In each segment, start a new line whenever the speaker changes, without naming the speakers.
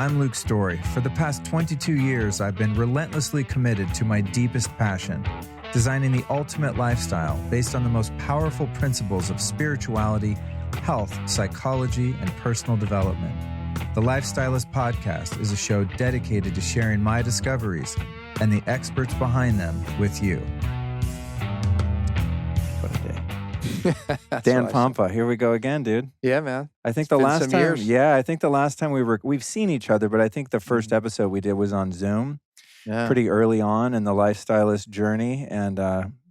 I'm Luke Storey. For the past 22 years, I've been relentlessly committed to my deepest passion, designing the ultimate lifestyle based on the most powerful principles of spirituality, health, psychology, and personal development. The Lifestylist Podcast is a show dedicated to sharing my discoveries and the experts behind them with you.
What a day. Dan Pompa, here we go again, dude.
Yeah, man.
I think
It's been
last
some
time,
years.
I think the last time we've seen each other, but I think the first episode we did was on Zoom, pretty early on in the Lifestylist journey. And,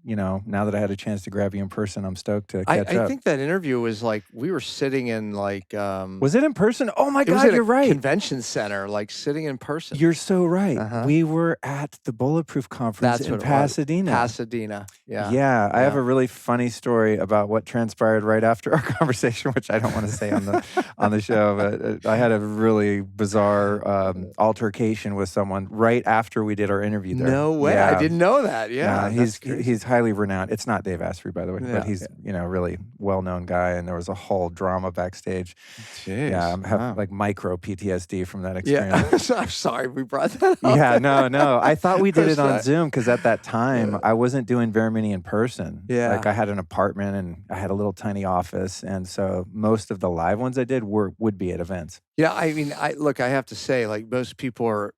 now that I had a chance to grab you in person, I'm stoked to catch up.
I think that interview was like, we were sitting in like...
was it in person? Oh my
it was
God,
at
you're
a
right.
convention center, like sitting in person.
You're so right.
Uh-huh.
We were at the Bulletproof Conference in Pasadena.
Pasadena, yeah.
Yeah, I have a really funny story about what transpired right after our conversation, which I don't want to say on the show, but I had a really bizarre altercation with someone right after we did our interview there.
No way.
Yeah.
I didn't know that. Yeah.
He's highly renowned. It's not Dave Asprey, by the way, but he's a really well-known guy, and there was a whole drama backstage.
Jeez.
Yeah, I have like micro PTSD from that experience.
Yeah. I'm sorry we brought that up.
Yeah, no. I thought we did it on Zoom because at that time I wasn't doing very many in person.
Yeah.
Like I had an apartment and I had a little tiny office, and so most of the live ones I did would be at events.
Yeah, I mean, I have to say, like most people are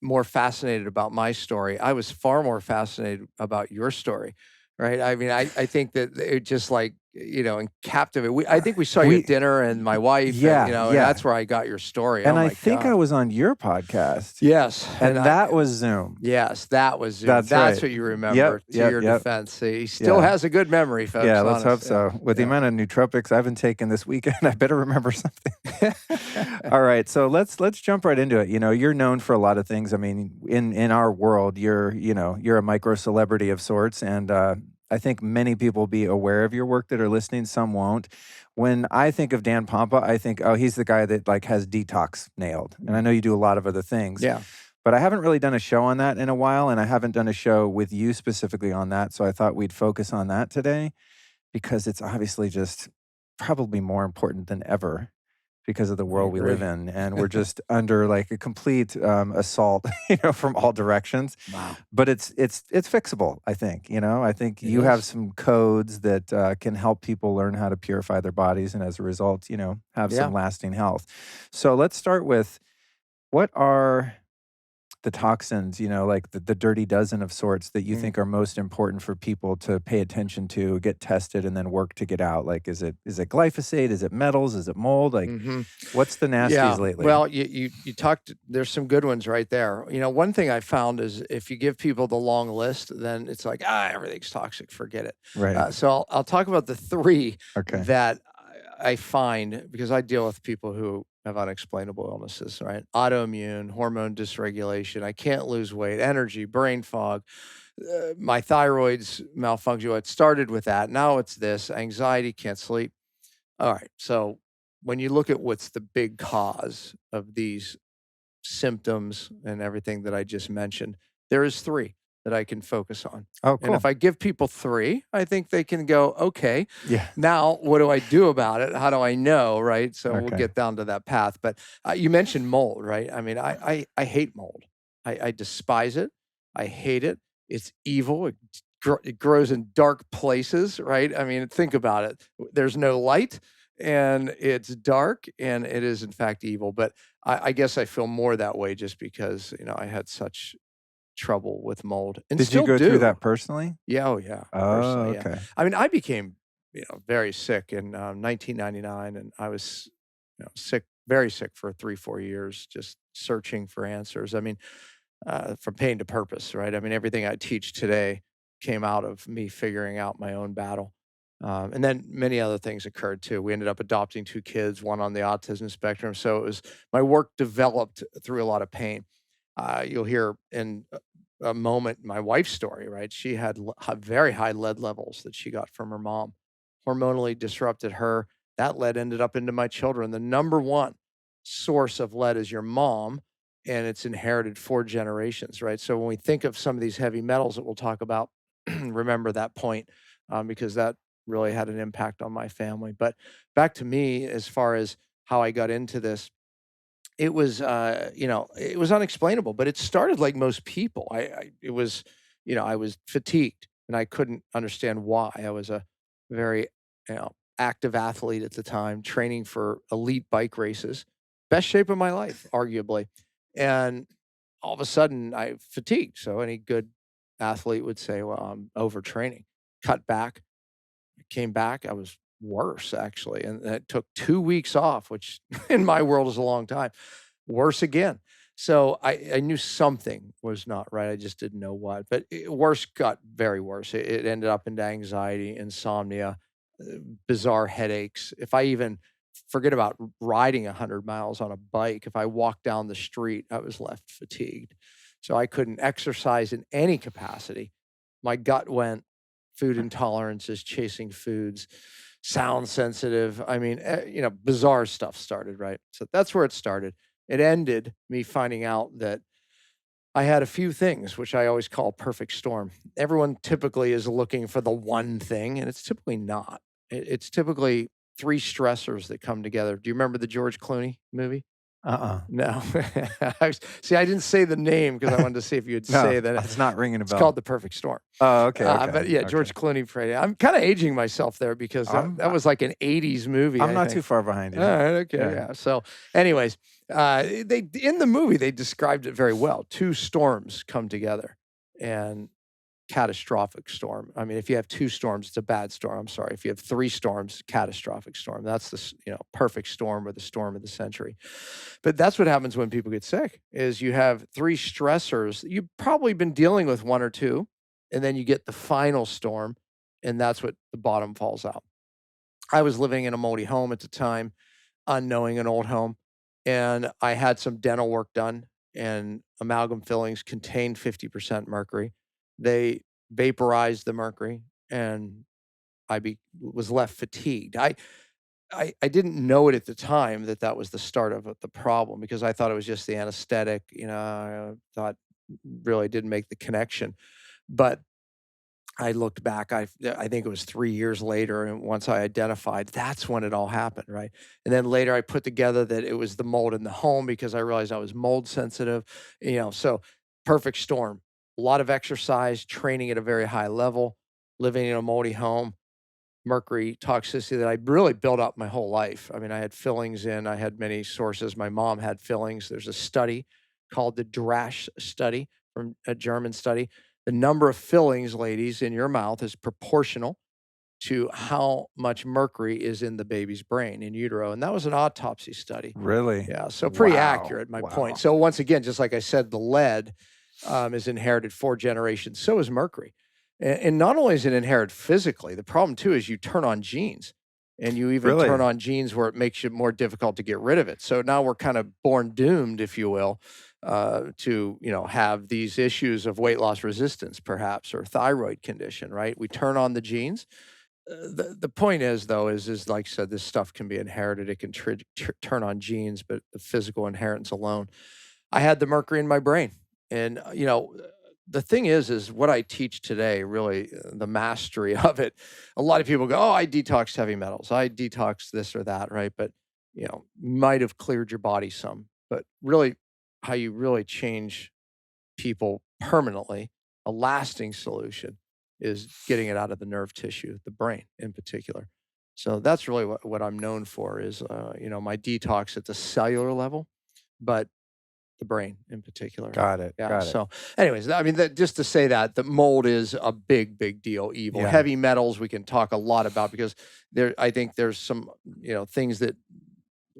more fascinated about my story. I was far more fascinated about your story. Right. I mean, I think that it just like, and captivate. I think we saw you at dinner and my wife, and that's where I got your story.
And I think I was on your podcast.
Yes.
And that was Zoom.
Yes, that was Zoom.
That's right.
what you remember to your defense. See, he still has a good memory, folks.
Yeah, let's hope so. With the amount of nootropics I've been taking this weekend, I better remember something. All right. So let's jump right into it. You're known for a lot of things. I mean, in our world, you're a micro celebrity of sorts. And I think many people will be aware of your work that are listening. Some won't. When I think of Dan Pompa, I think, oh, he's the guy that like has Detox nailed. And I know you do a lot of other things.
Yeah.
But I haven't really done a show on that in a while, and I haven't done a show with you specifically on that. So I thought we'd focus on that today because it's obviously just probably more important than ever because of the world we live in. And we're just under like a complete assault, from all directions.
Wow.
But it's fixable, I think. I think you have some codes that can help people learn how to purify their bodies and as a result, have some lasting health. So let's start with what are the toxins, like the dirty dozen of sorts that you think are most important for people to pay attention to, get tested, and then work to get out? Like, is it glyphosate? Is it metals? Is it mold? Like, what's the nasties lately?
Well, you talked, there's some good ones right there. One thing I found is if you give people the long list, then it's like, everything's toxic, forget it.
Right.
So I'll talk about the three that I find, because I deal with people who have unexplainable illnesses, right? Autoimmune, hormone dysregulation, I can't lose weight, energy, brain fog, my thyroid's malfunction. It started with that. Now it's this, anxiety, can't sleep. All right. So when you look at what's the big cause of these symptoms and everything that I just mentioned, there is three that I can focus on.
Oh, cool.
And if I give people three, I think they can go, okay,
yeah.
Now what do I do about it? How do I know, right? So we'll get down to that path. But you mentioned mold, right? I mean, I hate mold. I despise it. I hate it. It's evil. It grows in dark places, right? I mean, think about it. There's no light and it's dark and it is in fact evil. But I guess I feel more that way just because, I had such trouble with mold. And
did you go through that personally?
Yeah. Oh, yeah.
Oh, okay.
Yeah. I mean, I became, very sick in 1999, and I was, sick, very sick for 3-4 years, just searching for answers. I mean, from pain to purpose, right? I mean, everything I teach today came out of me figuring out my own battle. And then many other things occurred too. We ended up adopting 2 kids, one on the autism spectrum. So my work developed through a lot of pain. You'll hear in a moment my wife's story, right? She had very high lead levels that she got from her mom, hormonally disrupted her. That lead ended up into my children. The number one source of lead is your mom, and it's inherited 4 generations, right? So when we think of some of these heavy metals that we'll talk about, remember that point because that really had an impact on my family. But back to me, as far as how I got into this, it was, it was unexplainable, but it started like most people. It was, I was fatigued and I couldn't understand why. I was a very, active athlete at the time, training for elite bike races, best shape of my life, arguably. And all of a sudden I fatigued. So any good athlete would say, well, I'm overtraining, cut back, came back. I was worse actually. And it took 2 weeks off, which in my world is a long time. Worse again. So I knew something was not right. I just didn't know what. But worse got very worse. It ended up into anxiety, insomnia, bizarre headaches. If I even forget about riding 100 miles on a bike, if I walked down the street, I was left fatigued. So I couldn't exercise in any capacity. My gut went, food intolerances, chasing foods, sound sensitive. I mean, bizarre stuff started, right? So that's where it started. It ended me finding out that I had a few things, which I always call perfect storm. Everyone typically is looking for the one thing, and it's typically not. It's typically three stressors that come together. Do you remember the George Clooney movie? No. See, I didn't say the name because I wanted to see if you'd say that.
It's not ringing a bell.
It's called The Perfect Storm.
Oh, okay.
But yeah, George Clooney played it. I'm kind of aging myself there because that was like an 80s movie.
I'm not too far behind you.
All right, okay, yeah. So anyways, they in the movie, they described it very well. Two storms come together and catastrophic storm. I mean, if you have two storms, it's a bad storm. I'm sorry. If you have three storms, catastrophic storm. That's the perfect storm or the storm of the century. But that's what happens when people get sick is you have three stressors. You've probably been dealing with one or two, and then you get the final storm, and that's what the bottom falls out. I was living in a moldy home at the time, unknowing an old home, and I had some dental work done, and amalgam fillings contained 50% mercury. They vaporized the mercury, and I was left fatigued. I didn't know it at the time that was the start of the problem because I thought it was just the anesthetic. I thought really didn't make the connection. But I looked back, I think it was 3 years later, and once I identified, that's when it all happened, right? And then later I put together that it was the mold in the home because I realized I was mold sensitive, so perfect storm. A lot of exercise, training at a very high level, living in a moldy home, mercury toxicity that I really built up my whole life. I mean, I had fillings in, I had many sources. My mom had fillings. There's a study called the Drash study from a German study. The number of fillings, ladies, in your mouth is proportional to how much mercury is in the baby's brain in utero. And that was an autopsy study.
Really?
Yeah. So pretty accurate, my point. So once again, just like I said, the lead is inherited 4 generations. So is mercury. And not only is it inherited physically, the problem too is you turn on genes. And you even turn on genes where it makes it more difficult to get rid of it. So now we're kind of born doomed, if you will, to have these issues of weight loss resistance, perhaps, or thyroid condition. Right? We turn on the genes. The point is, though, is like I said, this stuff can be inherited. It can turn on genes, but the physical inheritance alone. I had the mercury in my brain, and the thing is what I teach today, really, the mastery of it. A lot of people go, oh, I detoxed heavy metals. I detoxed this or that, right? But, might have cleared your body some. But really, how you really change people permanently, a lasting solution, is getting it out of the nerve tissue, the brain in particular. So that's really what I'm known for is, my detox at the cellular level, but the brain in particular.
Got it.
Yeah.
Got it.
So anyways, I mean, just to say that mold is a big, big deal, evil.
Yeah.
Heavy metals we can talk a lot about because I think there's some, things that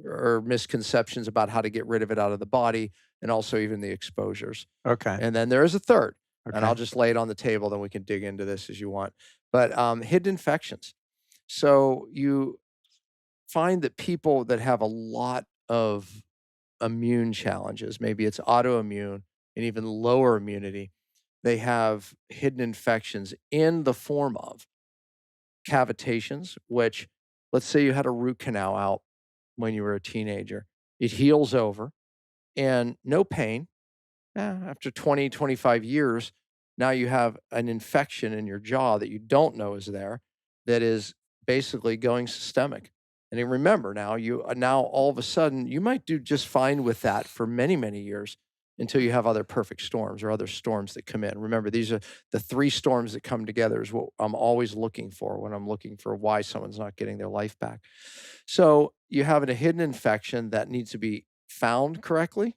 are misconceptions about how to get rid of it out of the body and also even the exposures.
Okay.
And then there is a third,
Okay.
and I'll just lay it on the table, then we can dig into this as you want. But hidden infections. So you find that people that have a lot of immune challenges, maybe it's autoimmune and even lower immunity, they have hidden infections in the form of cavitations, which, let's say you had a root canal out when you were a teenager. It heals over and no pain. After 20, 25 years, now you have an infection in your jaw that you don't know is there that is basically going systemic. And then remember now all of a sudden you might do just fine with that for many, many years until you have other perfect storms or other storms that come in. Remember, these are the 3 storms that come together is what I'm always looking for when I'm looking for why someone's not getting their life back. So you have a hidden infection that needs to be found correctly,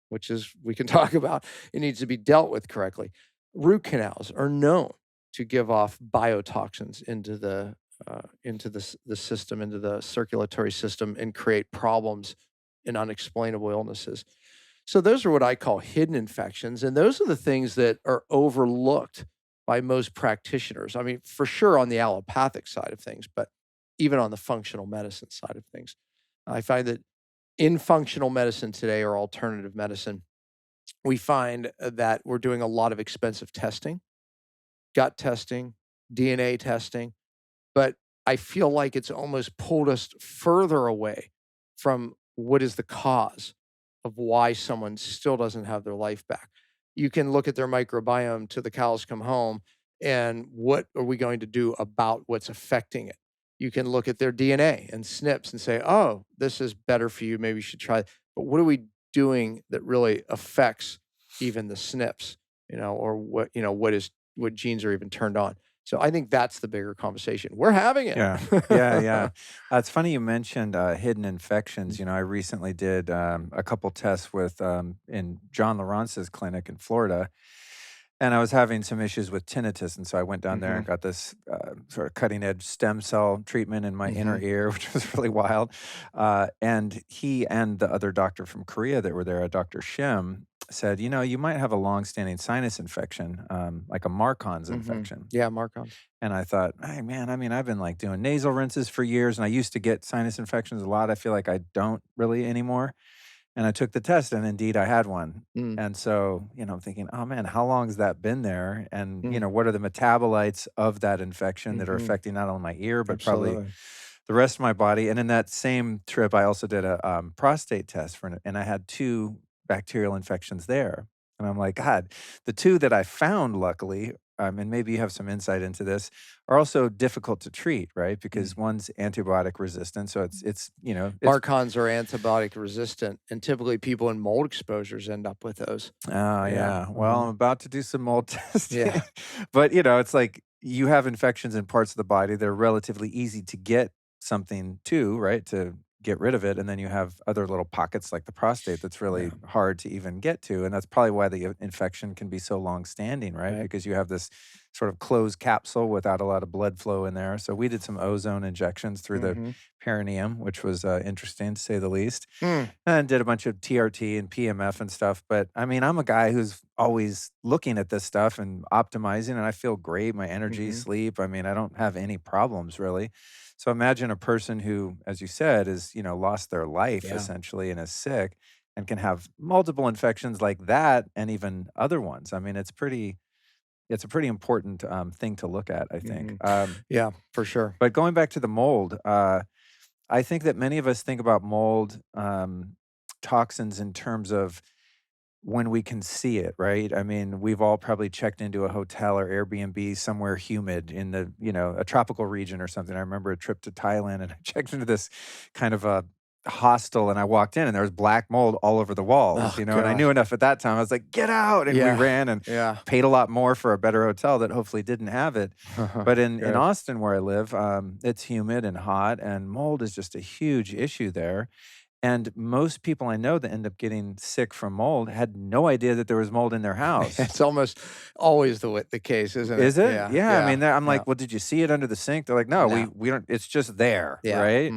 which is we can talk about. It needs to be dealt with correctly. Root canals are known to give off biotoxins into the system, into the circulatory system, and create problems and unexplainable illnesses. So those are what I call hidden infections, and those are the things that are overlooked by most practitioners. I mean, for sure on the allopathic side of things, but even on the functional medicine side of things. I find that in functional medicine today or alternative medicine, we find that we're doing a lot of expensive testing, gut testing, DNA testing, but I feel like it's almost pulled us further away from what is the cause of why someone still doesn't have their life back. You can look at their microbiome till the cows come home, and what are we going to do about what's affecting it? You can look at their DNA and SNPs and say, oh, this is better for you. Maybe you should try it. But what are we doing that really affects even the SNPs, or what genes are even turned on? So I think that's the bigger conversation. We're having it.
Yeah. It's funny you mentioned hidden infections. I recently did a couple tests with in John Lawrence's clinic in Florida, and I was having some issues with tinnitus, and so I went down there and got this sort of cutting-edge stem cell treatment in my inner ear, which was really wild. And he and the other doctor from Korea that were there, Dr. Shim, said, you might have a long-standing sinus infection, like a Marcon's infection.
Yeah, Marcon's.
And I thought, hey, man, I mean, I've been like doing nasal rinses for years, and I used to get sinus infections a lot. I feel like I don't really anymore. And I took the test, and indeed I had one. And so, I'm thinking, oh man, how long has that been there? And, what are the metabolites of that infection that are affecting not only my ear, but probably the rest of my body? And in that same trip, I also did a prostate test and I had 2 bacterial infections there. And I'm like, God, the 2 that I found, luckily, and maybe you have some insight into this, are also difficult to treat, right? Because one's antibiotic resistant, so it's
Marcons are antibiotic resistant, and typically people in mold exposures end up with those.
Oh, yeah. Well, I'm about to do some mold testing. But, it's like you have infections in parts of the body that are relatively easy to get something to, right, to get rid of it. And then you have other little pockets like the prostate that's really hard to even get to. And that's probably why the infection can be so long-standing, right? Because you have this sort of closed capsule without a lot of blood flow in there. So we did some ozone injections through the perineum, which was interesting to say the least, and did a bunch of TRT and PMF and stuff. But I mean, I'm a guy who's always looking at this stuff and optimizing, and I feel great. My energy, sleep. I mean, I don't have any problems really. So imagine a person who, as you said, is, lost their life essentially and is sick and can have multiple infections like that and even other ones. I mean, it's a pretty important thing to look at, I think.
Yeah, for sure.
But going back to the mold, I think that many of us think about mold toxins in terms of when we can see it, right? I mean, we've all probably checked into a hotel or Airbnb somewhere humid in the, a tropical region or something. I remember a trip to Thailand and I checked into this kind of a hostel and I walked in and there was black mold all over the walls, and I knew enough at that time. I was like, get out. And we ran and paid a lot more for a better hotel that hopefully didn't have it. But in Austin where I live, it's humid and hot and mold is just a huge issue there. And most people I know that end up getting sick from mold had no idea that there was mold in their house.
It's almost always the case, isn't it?
Is it? Yeah. I mean, I'm like, well, did you see it under the sink? They're like, no. We don't. It's just there, right?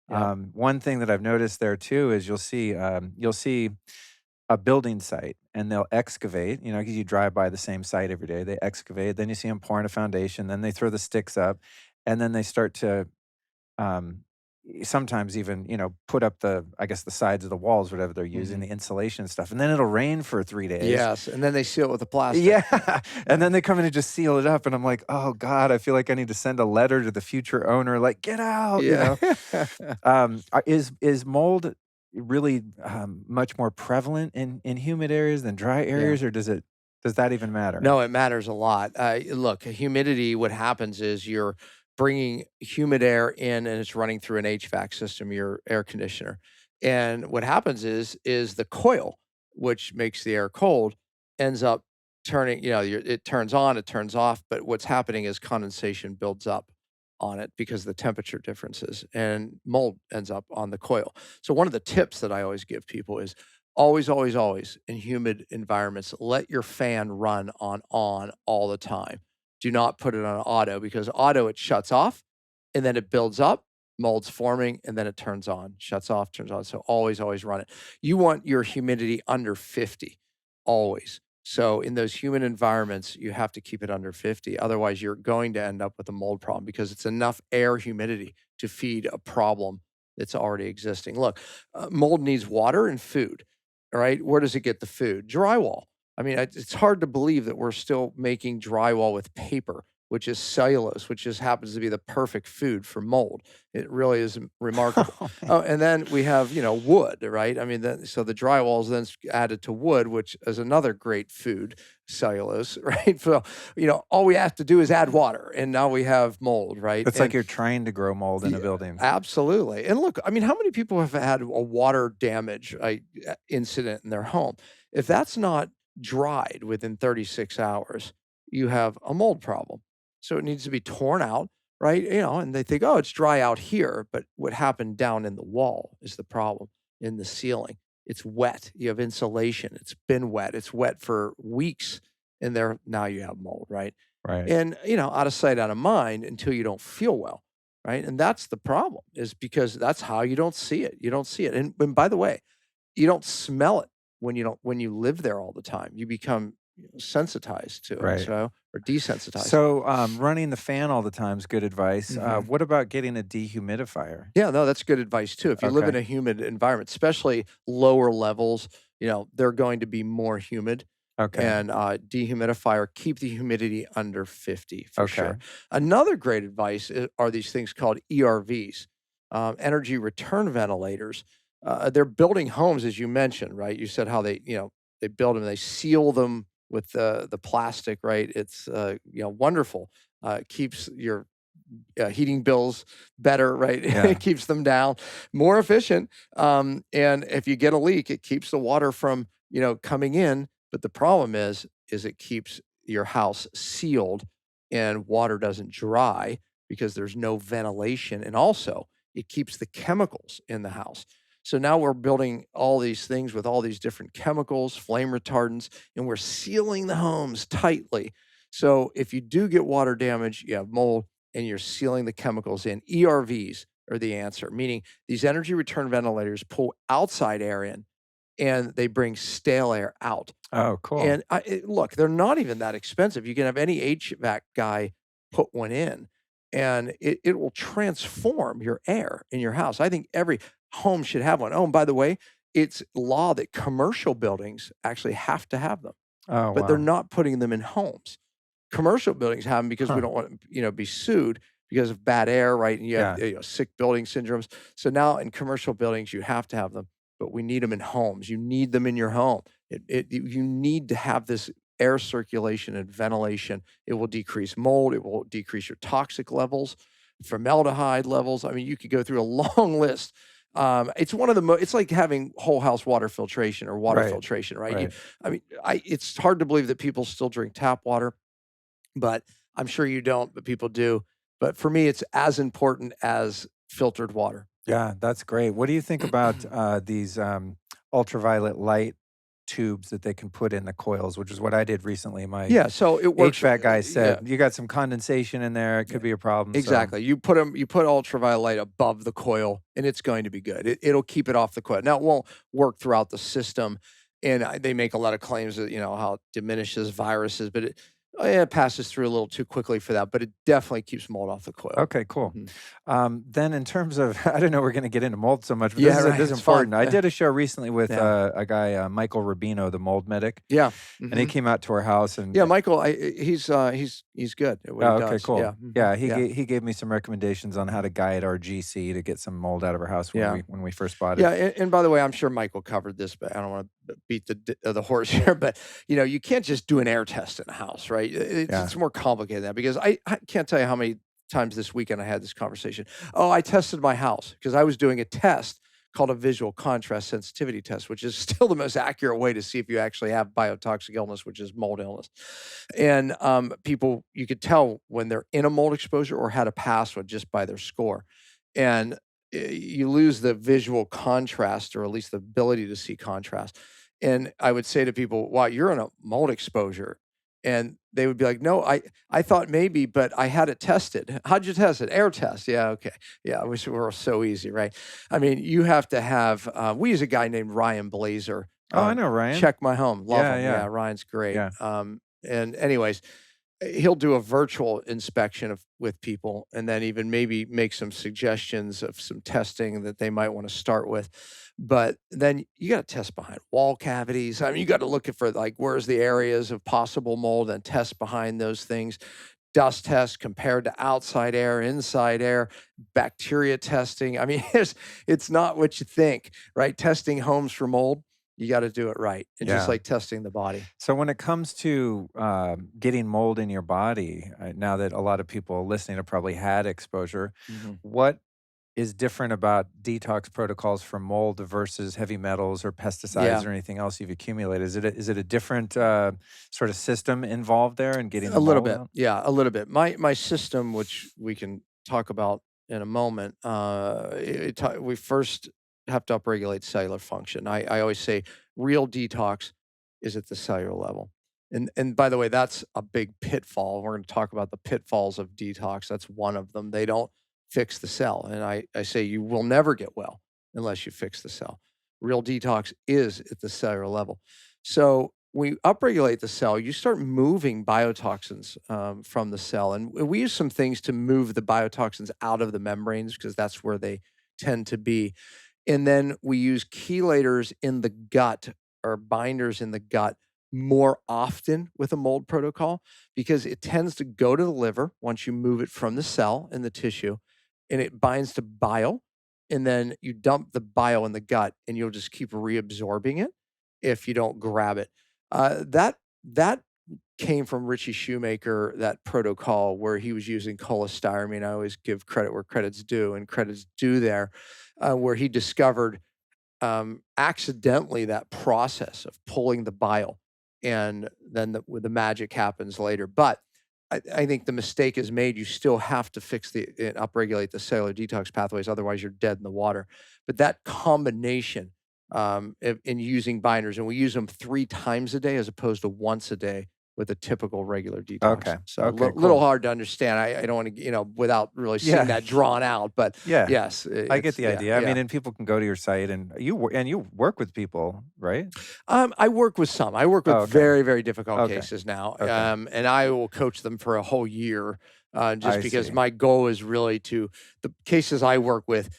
One thing that I've noticed there too is you'll see a building site and they'll excavate. Because you drive by the same site every day. They excavate. Then you see them pouring a foundation. Then they throw the sticks up, and then they start to. Sometimes even, put up the sides of the walls, whatever they're using, the insulation and stuff. And then it'll rain for 3 days.
Yes. And then they seal it with the plastic.
Yeah. And then they come in and just seal it up. And I'm like, oh God, I feel like I need to send a letter to the future owner, like, get out. Is mold really much more prevalent in humid areas than dry areas, or does that even matter?
No, it matters a lot. Look, humidity, what happens is your bringing humid air in, and it's running through an HVAC system, your air conditioner. And what happens is the coil, which makes the air cold, ends up turning, it turns on, it turns off, but what's happening is condensation builds up on it because of the temperature differences, and mold ends up on the coil. So one of the tips that I always give people is always, always, always in humid environments, let your fan run on all the time. Do not put it on auto, because auto, it shuts off and then it builds up, mold's forming, and then it turns on, shuts off, turns on. So always, always run it. You want your humidity under 50, always. So in those humid environments, you have to keep it under 50. Otherwise, you're going to end up with a mold problem, because it's enough air humidity to feed a problem that's already existing. Look, mold needs water and food, all right? Where does it get the food? Drywall. I mean, it's hard to believe that we're still making drywall with paper, which is cellulose, which just happens to be the perfect food for mold. It really is remarkable. And then we have, wood, right? I mean, so the drywall is then added to wood, which is another great food, cellulose, right? So, all we have to do is add water, and now we have mold, right?
It's like you're trying to grow mold in a building.
Absolutely. And look, I mean, how many people have had a water damage incident in their home? If that's not dried within 36 hours, you have a mold problem. So it needs to be torn out, right? And they think, oh, it's dry out here. But what happened down in the wall is the problem, in the ceiling. It's wet. You have insulation. It's been wet. It's wet for weeks. And now you have mold, right?
Right.
And, out of sight, out of mind until you don't feel well, right? And that's the problem, is because that's how you don't see it. You don't see it. And by the way, you don't smell it when you live there all the time. You become sensitized to it,
Right.
or desensitized.
So running the fan all the time is good advice. What about getting a dehumidifier?
Yeah, no, that's good advice too. If you live in a humid environment, especially lower levels, they're going to be more humid.
Okay.
And dehumidifier, keep the humidity under 50 for sure. Another great advice are these things called ERVs, energy return ventilators. They're building homes, as you mentioned, right? You said how they build them, they seal them with the plastic, right? It's wonderful. Keeps your heating bills better, right?
Yeah.
It keeps them down, more efficient. And if you get a leak, it keeps the water from coming in. But the problem is it keeps your house sealed, and water doesn't dry because there's no ventilation, and also it keeps the chemicals in the house. So now we're building all these things with all these different chemicals, flame retardants, and we're sealing the homes tightly. So if you do get water damage, you have mold, and you're sealing the chemicals in, ERVs are the answer, meaning these energy return ventilators pull outside air in, and they bring stale air out.
Oh, cool.
And look, they're not even that expensive. You can have any HVAC guy put one in, and it will transform your air in your house. I think every home should have one. Oh, and by the way, it's law that commercial buildings actually have to have them.
Oh,
but
wow.
they're not putting them in homes. Commercial buildings have them because we don't want to be sued because of bad air, right? And you have sick building syndromes. So now in commercial buildings, you have to have them, but we need them in homes. You need them in your home. You need to have this air circulation and ventilation. It will decrease mold. It will decrease your toxic levels, formaldehyde levels. I mean, you could go through a long list. It's one of the it's like having whole house water filtration or water filtration, right? It's hard to believe that people still drink tap water, but I'm sure you don't, but people do. But for me, it's as important as filtered water.
Yeah, that's great. What do you think about these ultraviolet light tubes that they can put in the coils, which is what I did recently.
So it works.
HVAC guy said, you got some condensation in there. It could be a problem.
Exactly. So. You put ultraviolet light above the coil, and it's going to be good. It'll keep it off the coil. Now, it won't work throughout the system, and they make a lot of claims that, how it diminishes viruses, but it passes through a little too quickly for that, but it definitely keeps mold off the coil.
Okay, cool. Then in terms of, I don't know, we're going to get into mold so much, but this is important. I did a show recently with a guy, Michael Rubino, the mold medic.
Yeah.
And he came out to our house. And
Michael, he's good at what he does.
Okay, cool. Yeah, he gave me some recommendations on how to guide our GC to get some mold out of our house when we first bought it.
Yeah, and by the way, I'm sure Michael covered this, but I don't want to beat the horse here, but you can't just do an air test in a house, right? It's more complicated than that, because I can't tell you how many times this weekend I had this conversation. Oh, I tested my house because I was doing a test called a visual contrast sensitivity test, which is still the most accurate way to see if you actually have biotoxic illness, which is mold illness. And people, you could tell when they're in a mold exposure or had a past one just by their score. And you lose the visual contrast, or at least the ability to see contrast. And I would say to people, wow, you're in a mold exposure. And they would be like, no, I thought maybe, but I had it tested. How'd you test it? Air test. Yeah, okay. Yeah, I wish it were so easy, right? I mean, you have to have, we use a guy named Ryan Blaser.
Oh, I know Ryan.
Check My Home. Love him. Yeah, Ryan's great.
Yeah.
And anyways, he'll do a virtual inspection with people, and then even maybe make some suggestions of some testing that they might want to start with. But then you got to test behind wall cavities. I mean, you got to look for like, where's the areas of possible mold, and test behind those things. Dust test compared to outside air, inside air, bacteria testing. I mean, it's not what you think, right? Testing homes for mold, you got to do it right. And just like testing the body.
So when it comes to getting mold in your body, now that a lot of people listening have probably had exposure, what is different about detox protocols for mold versus heavy metals or pesticides or anything else you've accumulated? Is it a different sort of system involved there in getting the
a little
mold
bit?
out?
Yeah, a little bit. My system, which we can talk about in a moment, we first have to upregulate cellular function. I always say real detox is at the cellular level. And by the way, that's a big pitfall. We're going to talk about the pitfalls of detox. That's one of them. They don't fix the cell. And I say you will never get well unless you fix the cell. Real detox is at the cellular level. So when you upregulate the cell, you start moving biotoxins from the cell. And we use some things to move the biotoxins out of the membranes because that's where they tend to be. And then we use chelators in the gut, or binders in the gut, more often with a mold protocol, because it tends to go to the liver once you move it from the cell in the tissue, and it binds to bile. And then you dump the bile in the gut, and you'll just keep reabsorbing it if you don't grab it. That came from Richie Shoemaker, that protocol where he was using cholestyramine. I always give credit where credit's due, and credit's due there, where he discovered accidentally that process of pulling the bile, and then the magic happens later. But I think the mistake is made. You still have to fix and upregulate the cellular detox pathways, otherwise you're dead in the water. But that combination in using binders, and we use them 3 times a day as opposed to once a day with a typical regular detox.
Okay.
So little hard to understand. I don't want to, without really seeing that drawn out, but yes.
I get the idea. I mean, and people can go to your site, and you work with people, right?
I work with some. I work with very, very difficult cases now.
Okay.
And I will coach them for a whole year just because my goal is really the cases I work with,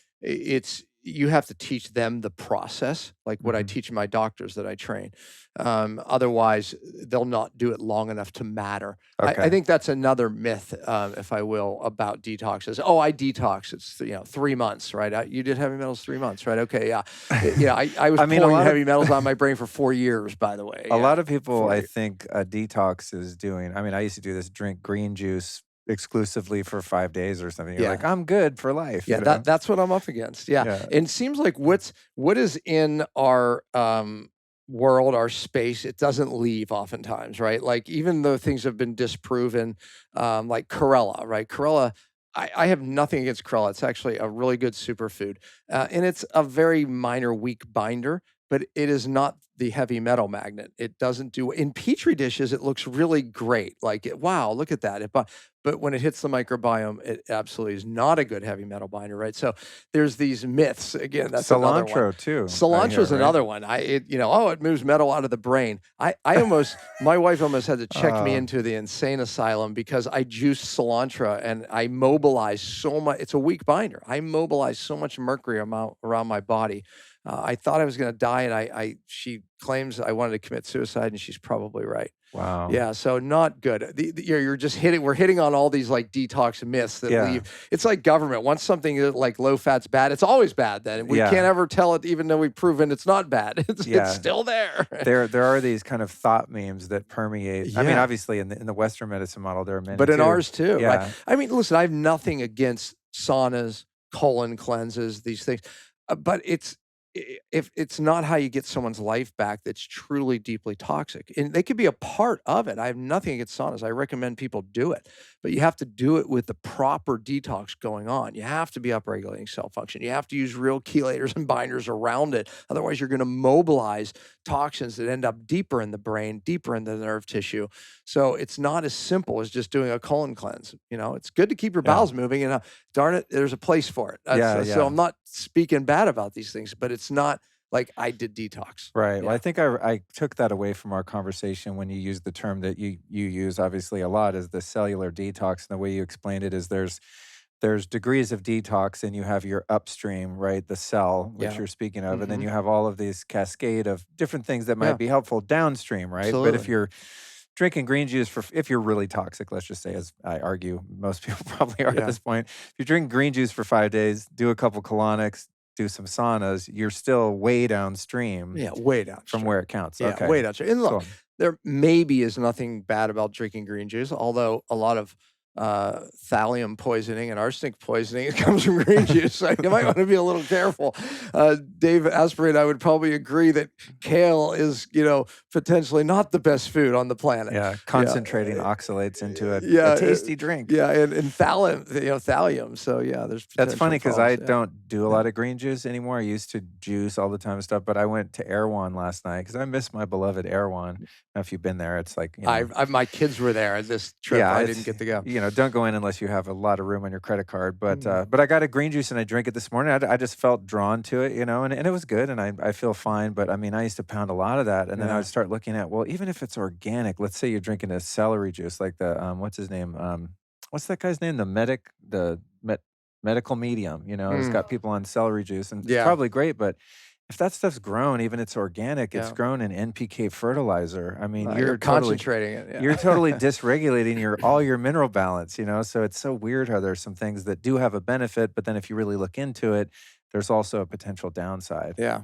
you have to teach them the process, like what I teach my doctors that I train. Otherwise, they'll not do it long enough to matter.
Okay.
I think that's another myth, if I will, about detox is, I detox. It's 3 months, right? You did heavy metals 3 months, right? Okay, yeah. I was pulling heavy metals on my brain for 4 years, by the way.
A lot of people, I think, a detox is doing. I mean, I used to do this, drink green juice exclusively for 5 days or something. You're like, I'm good for life.
Yeah, that's what I'm up against. Yeah. And it seems like what is in our world, our space, it doesn't leave oftentimes, right? Like even though things have been disproven, like chlorella, right? Chlorella, I have nothing against chlorella. It's actually a really good superfood. And it's a very minor, weak binder, but it is not the heavy metal magnet. It doesn't do, in Petri dishes, it looks really great. Like, wow, look at that. But when it hits the microbiome, it absolutely is not a good heavy metal binder, right? So there's these myths. Again, that's another one.
Cilantro too.
Cilantro is another one. It moves metal out of the brain. My wife almost had to check me into the insane asylum because I juiced cilantro and I mobilized so much. It's a weak binder. I mobilized so much mercury around my body. I thought I was going to die, and she claims I wanted to commit suicide, and she's probably right.
Wow.
Yeah, so not good. You're just we're hitting on all these like detox myths that leave. It's like government. Once something is like low fat's bad, it's always bad then. We can't ever tell it, even though we've proven it's not bad. It's still there.
There are these kind of thought memes that permeate. I mean, obviously in the Western medicine model, there are many,
but in
too.
ours too.
Yeah.
Right? I mean, listen, I have nothing against saunas, colon cleanses, these things, but if it's not how you get someone's life back that's truly deeply toxic. And they could be a part of it. I have nothing against saunas. I recommend people do it, but you have to do it with the proper detox going on. You have to be upregulating cell function. You have to use real chelators and binders around it. Otherwise, you're going to mobilize toxins that end up deeper in the brain, deeper in the nerve tissue. So it's not as simple as just doing a colon cleanse. It's good to keep your bowels moving, and darn it, there's a place for it. So I'm not speaking bad about these things, but it's not like I did detox.
Right.
Yeah.
Well, I think I took that away from our conversation when you used the term that you use obviously a lot, is the cellular detox. And the way you explained it is there's degrees of detox, and you have your upstream, right, the cell, which you're speaking of, and then you have all of these cascade of different things that might be helpful downstream, right?
Absolutely.
But if you're drinking green juice if you're really toxic, let's just say, as I argue most people probably are at this point, if you're drinking green juice for 5 days, do a couple colonics, do some saunas, you're still way downstream.
Yeah, way downstream.
From where it counts.
Yeah, way downstream. And look, there maybe is nothing bad about drinking green juice, although a lot of thallium poisoning and arsenic poisoning comes from green juice. So you might want to be a little careful. Dave Asprey and I would probably agree that kale is, potentially not the best food on the planet.
Yeah, concentrating oxalates into a tasty drink.
Yeah, and thallium. So there's
that's funny because I
problems.
don't do a lot of green juice anymore. I used to juice all the time and stuff, but I went to Erewhon last night because I miss my beloved Erewhon. I don't know if you've been there. It's like
my kids were there at this trip. I didn't get to go.
Don't go in unless you have a lot of room on your credit card. But I got a green juice and I drank it this morning. I just felt drawn to it, and it was good, and I feel fine. But I mean, I used to pound a lot of that, and then I would start looking at, well, even if it's organic, let's say you're drinking a celery juice, like the what's his name? What's that guy's name? The medical medium. It's got people on celery juice, and it's probably great, but if that stuff's grown, even it's organic, it's grown in NPK fertilizer. I mean, you're
concentrating it. Yeah.
You're totally dysregulating all your mineral balance, So it's so weird how there's some things that do have a benefit, but then if you really look into it, there's also a potential downside.
Yeah.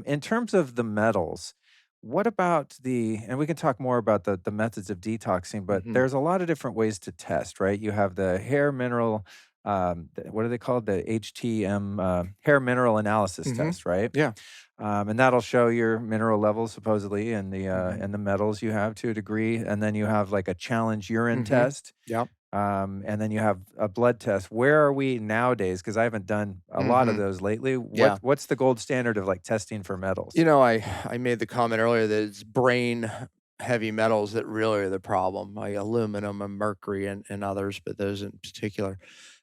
In terms of the metals, what about and we can talk more about the methods of detoxing, but there's a lot of different ways to test, right? You have the hair mineral, what are they called? The HTM, hair mineral analysis test, right?
Yeah.
And that'll show your mineral levels supposedly and the metals you have to a degree. And then you have like a challenge urine test.
Yep.
And then you have a blood test. Where are we nowadays? Because I haven't done a lot of those lately. What's the gold standard of like testing for metals?
I made the comment earlier that it's brain heavy metals that really are the problem, like aluminum and mercury and others, but those in particular.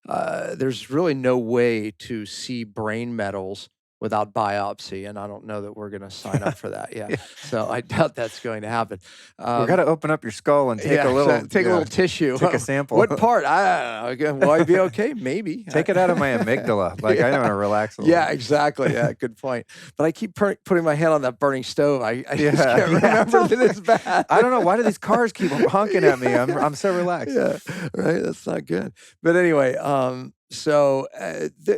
There's really no way to see brain metals without biopsy, and I don't know that we're going to sign up for that. Yeah. So I doubt that's going to happen.
We've got to open up your skull and take a little
tissue.
Take a sample.
What part? I don't know. Will I be okay? Maybe.
Take it out of my amygdala. Like I want to relax a little.
Yeah, exactly. Yeah, good point. But I keep putting my hand on that burning stove. I just can't remember that it's bad.
I don't know. Why do these cars keep honking at me? I'm so relaxed.
Yeah, right. That's not good. But anyway,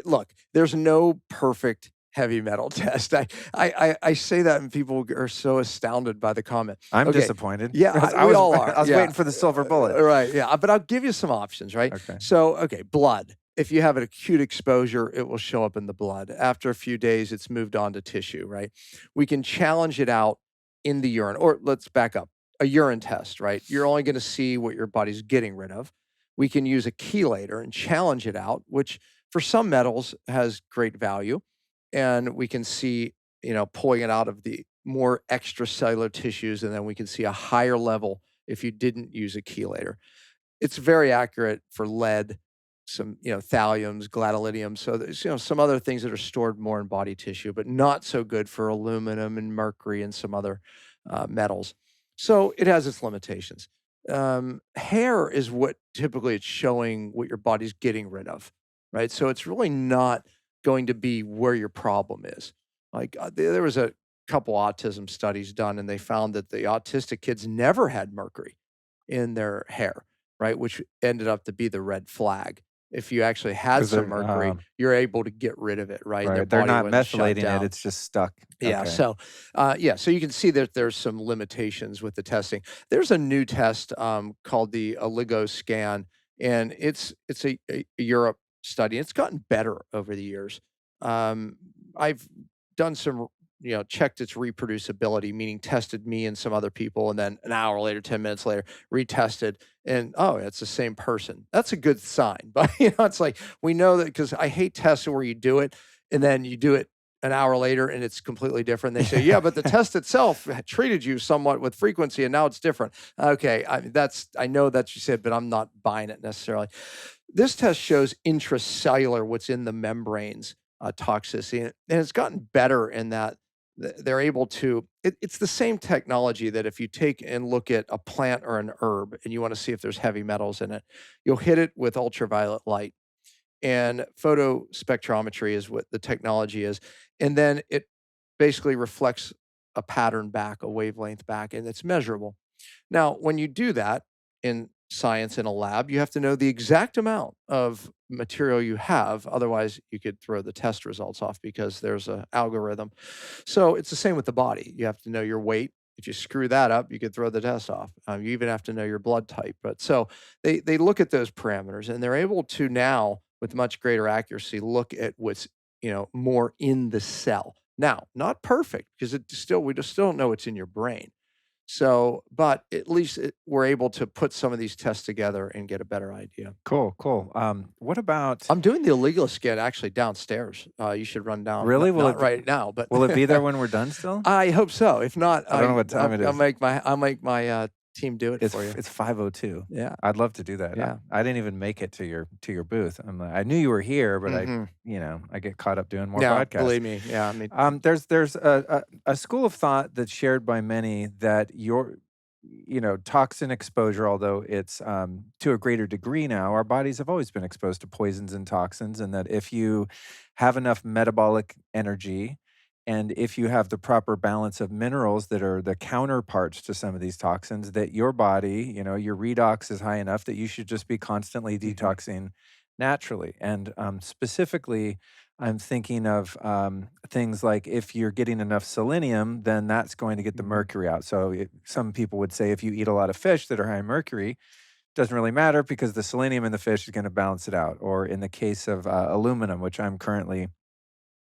look, there's no perfect heavy metal test. I say that and people are so astounded by the comment.
I'm disappointed.
Yeah, we all are.
I was waiting for the silver bullet.
Right, yeah. But I'll give you some options, right?
Okay.
So, blood. If you have an acute exposure, it will show up in the blood. After a few days, it's moved on to tissue, right? We can challenge it out in the urine. Or let's back up. A urine test, right? You're only going to see what your body's getting rid of. We can use a chelator and challenge it out, which for some metals has great value. And we can see, pulling it out of the more extracellular tissues, and then we can see a higher level if you didn't use a chelator. It's very accurate for lead, some, thalliums, gadolinium. So there's, some other things that are stored more in body tissue, but not so good for aluminum and mercury and some other metals. So it has its limitations. Hair is what typically it's showing what your body's getting rid of, right? So it's really not going to be where your problem is. Like there was a couple autism studies done, and they found that the autistic kids never had mercury in their hair, right? Which ended up to be the red flag. If you actually had
'Cause
some
they're,
mercury, you're able to get rid of it, right? And their
right, they're
body
not
wouldn't shut
methylating it,
down.
it's just stuck.
Yeah.
Okay.
So, so you can see that there's some limitations with the testing. There's a new test called the Oligo scan, and it's a Europe study. It's gotten better over the years. I've done some, checked its reproducibility, meaning tested me and some other people, and then an hour later, 10 minutes later, retested, and oh, it's the same person. That's a good sign. But it's like we know that, because I hate testing where you do it and then you do it an hour later and it's completely different. They say, yeah, but the test itself treated you somewhat with frequency and now it's different. Okay, I know that's what you said, but I'm not buying it necessarily. This test shows intracellular, what's in the membranes, toxicity, and it's gotten better in that they're able to, it's the same technology that if you take and look at a plant or an herb and you want to see if there's heavy metals in it, you'll hit it with ultraviolet light. And photospectrometry is what the technology is. And then it basically reflects a pattern back, a wavelength back, and it's measurable. Now, when you do that in science in a lab, you have to know the exact amount of material you have. Otherwise, you could throw the test results off because there's an algorithm. So it's the same with the body. You have to know your weight. If you screw that up, you could throw the test off. You even have to know your blood type. But so they look at those parameters, and they're able to now, with much greater accuracy, look at what's more in the cell. Now, not perfect, because we just still don't know what's in your brain. So, but at least we're able to put some of these tests together and get a better idea.
Cool. What about?
I'm doing the illegal scan actually downstairs. You should run down.
Really?
Not right now, but
Will it be there when we're done still?
I hope so. If not,
I don't know what time it is.
I'll make my team do it for you.
It's 5:02.
Yeah,
I'd love to do that.
Yeah.
I didn't even make it to your booth. I knew you were here, but I get caught up doing more podcasts.
Believe me. Yeah, I mean,
there's a school of thought that's shared by many that toxin exposure, although it's to a greater degree now, our bodies have always been exposed to poisons and toxins, and that if you have enough metabolic energy, and if you have the proper balance of minerals that are the counterparts to some of these toxins, that your body, your redox is high enough that you should just be constantly detoxing naturally. And specifically, I'm thinking of things like if you're getting enough selenium, then that's going to get the mercury out. So some people would say if you eat a lot of fish that are high in mercury, doesn't really matter because the selenium in the fish is going to balance it out. Or in the case of aluminum, which I'm currently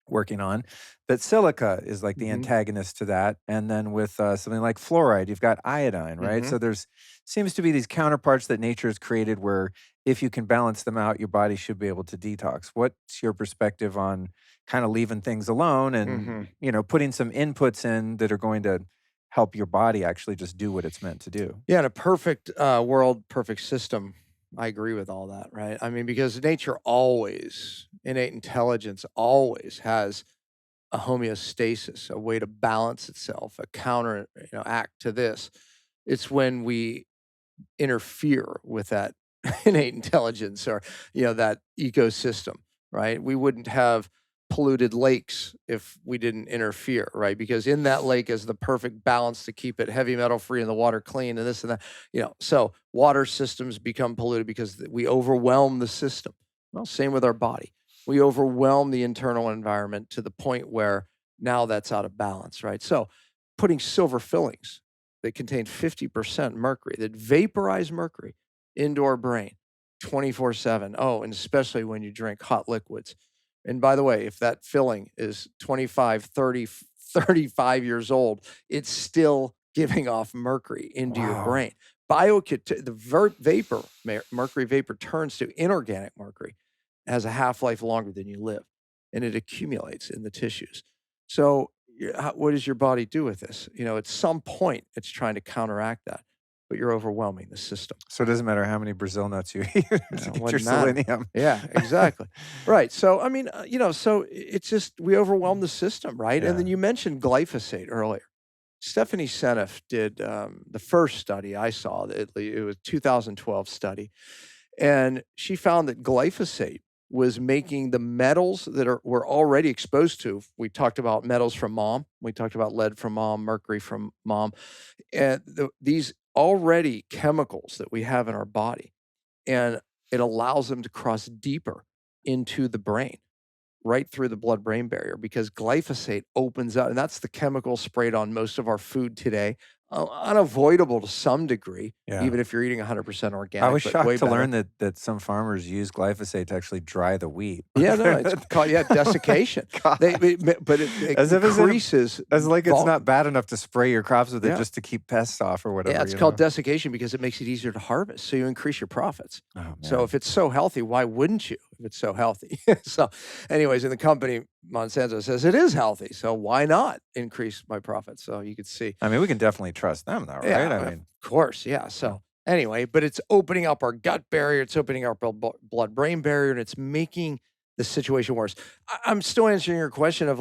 working on, that silica is like the antagonist to that. And then with something like fluoride, you've got iodine, right? So there's seems to be these counterparts that nature has created where if you can balance them out, your body should be able to detox. What's your perspective on kind of leaving things alone and, putting some inputs in that are going to help your body actually just do what it's meant to do?
Yeah, in a perfect world, perfect system, I agree with all that, right? I mean, because nature always, innate intelligence always has a homeostasis, a way to balance itself, a counter, act to this. It's when we interfere with that innate intelligence or, that ecosystem, right? We wouldn't have polluted lakes if we didn't interfere, right? Because in that lake is the perfect balance to keep it heavy metal free and the water clean and this and that, so water systems become polluted because we overwhelm the system. Well, same with our body. We overwhelm the internal environment to the point where now that's out of balance, right? So putting silver fillings that contain 50% mercury, that vaporize mercury into our brain 24/7. Oh, and especially when you drink hot liquids. And by the way, if that filling is 25, 30, 35 years old, it's still giving off mercury into your brain. Mercury vapor turns to inorganic mercury. It has a half-life longer than you live, and it accumulates in the tissues. So what does your body do with this? At some point, it's trying to counteract that, but you're overwhelming the system.
So it doesn't matter how many Brazil nuts you eat to get your selenium.
Yeah, exactly. Right. So, I mean, so it's just, we overwhelm the system, right?
Yeah.
And then you mentioned glyphosate earlier. Stephanie Seneff did the first study I saw. It was a 2012 study. And she found that glyphosate was making the metals that we're already exposed to. We talked about metals from mom. We talked about lead from mom, mercury from mom, and these already chemicals that we have in our body, and it allows them to cross deeper into the brain, right through the blood-brain barrier, because glyphosate opens up, and that's the chemical sprayed on most of our food today. Unavoidable to some degree, even if you're eating 100% organic.
I was
but
shocked
way
to
better.
learn that some farmers use glyphosate to actually dry the wheat.
Yeah, no, it's called desiccation. But it
As if
increases.
As like it's not bad enough to spray your crops with it just to keep pests off or whatever.
Yeah, it's called desiccation because it makes it easier to harvest, so you increase your profits.
Oh, man.
So if it's so healthy, why wouldn't you? If it's so healthy. So, anyways, in the company, Monsanto says it is healthy, so why not increase my profits? So you could see.
I mean, we can definitely trust them, though, right?
Yeah,
I mean,
of course, yeah. So anyway, but it's opening up our gut barrier, it's opening up our blood-brain barrier, and it's making the situation worse. I'm still answering your question of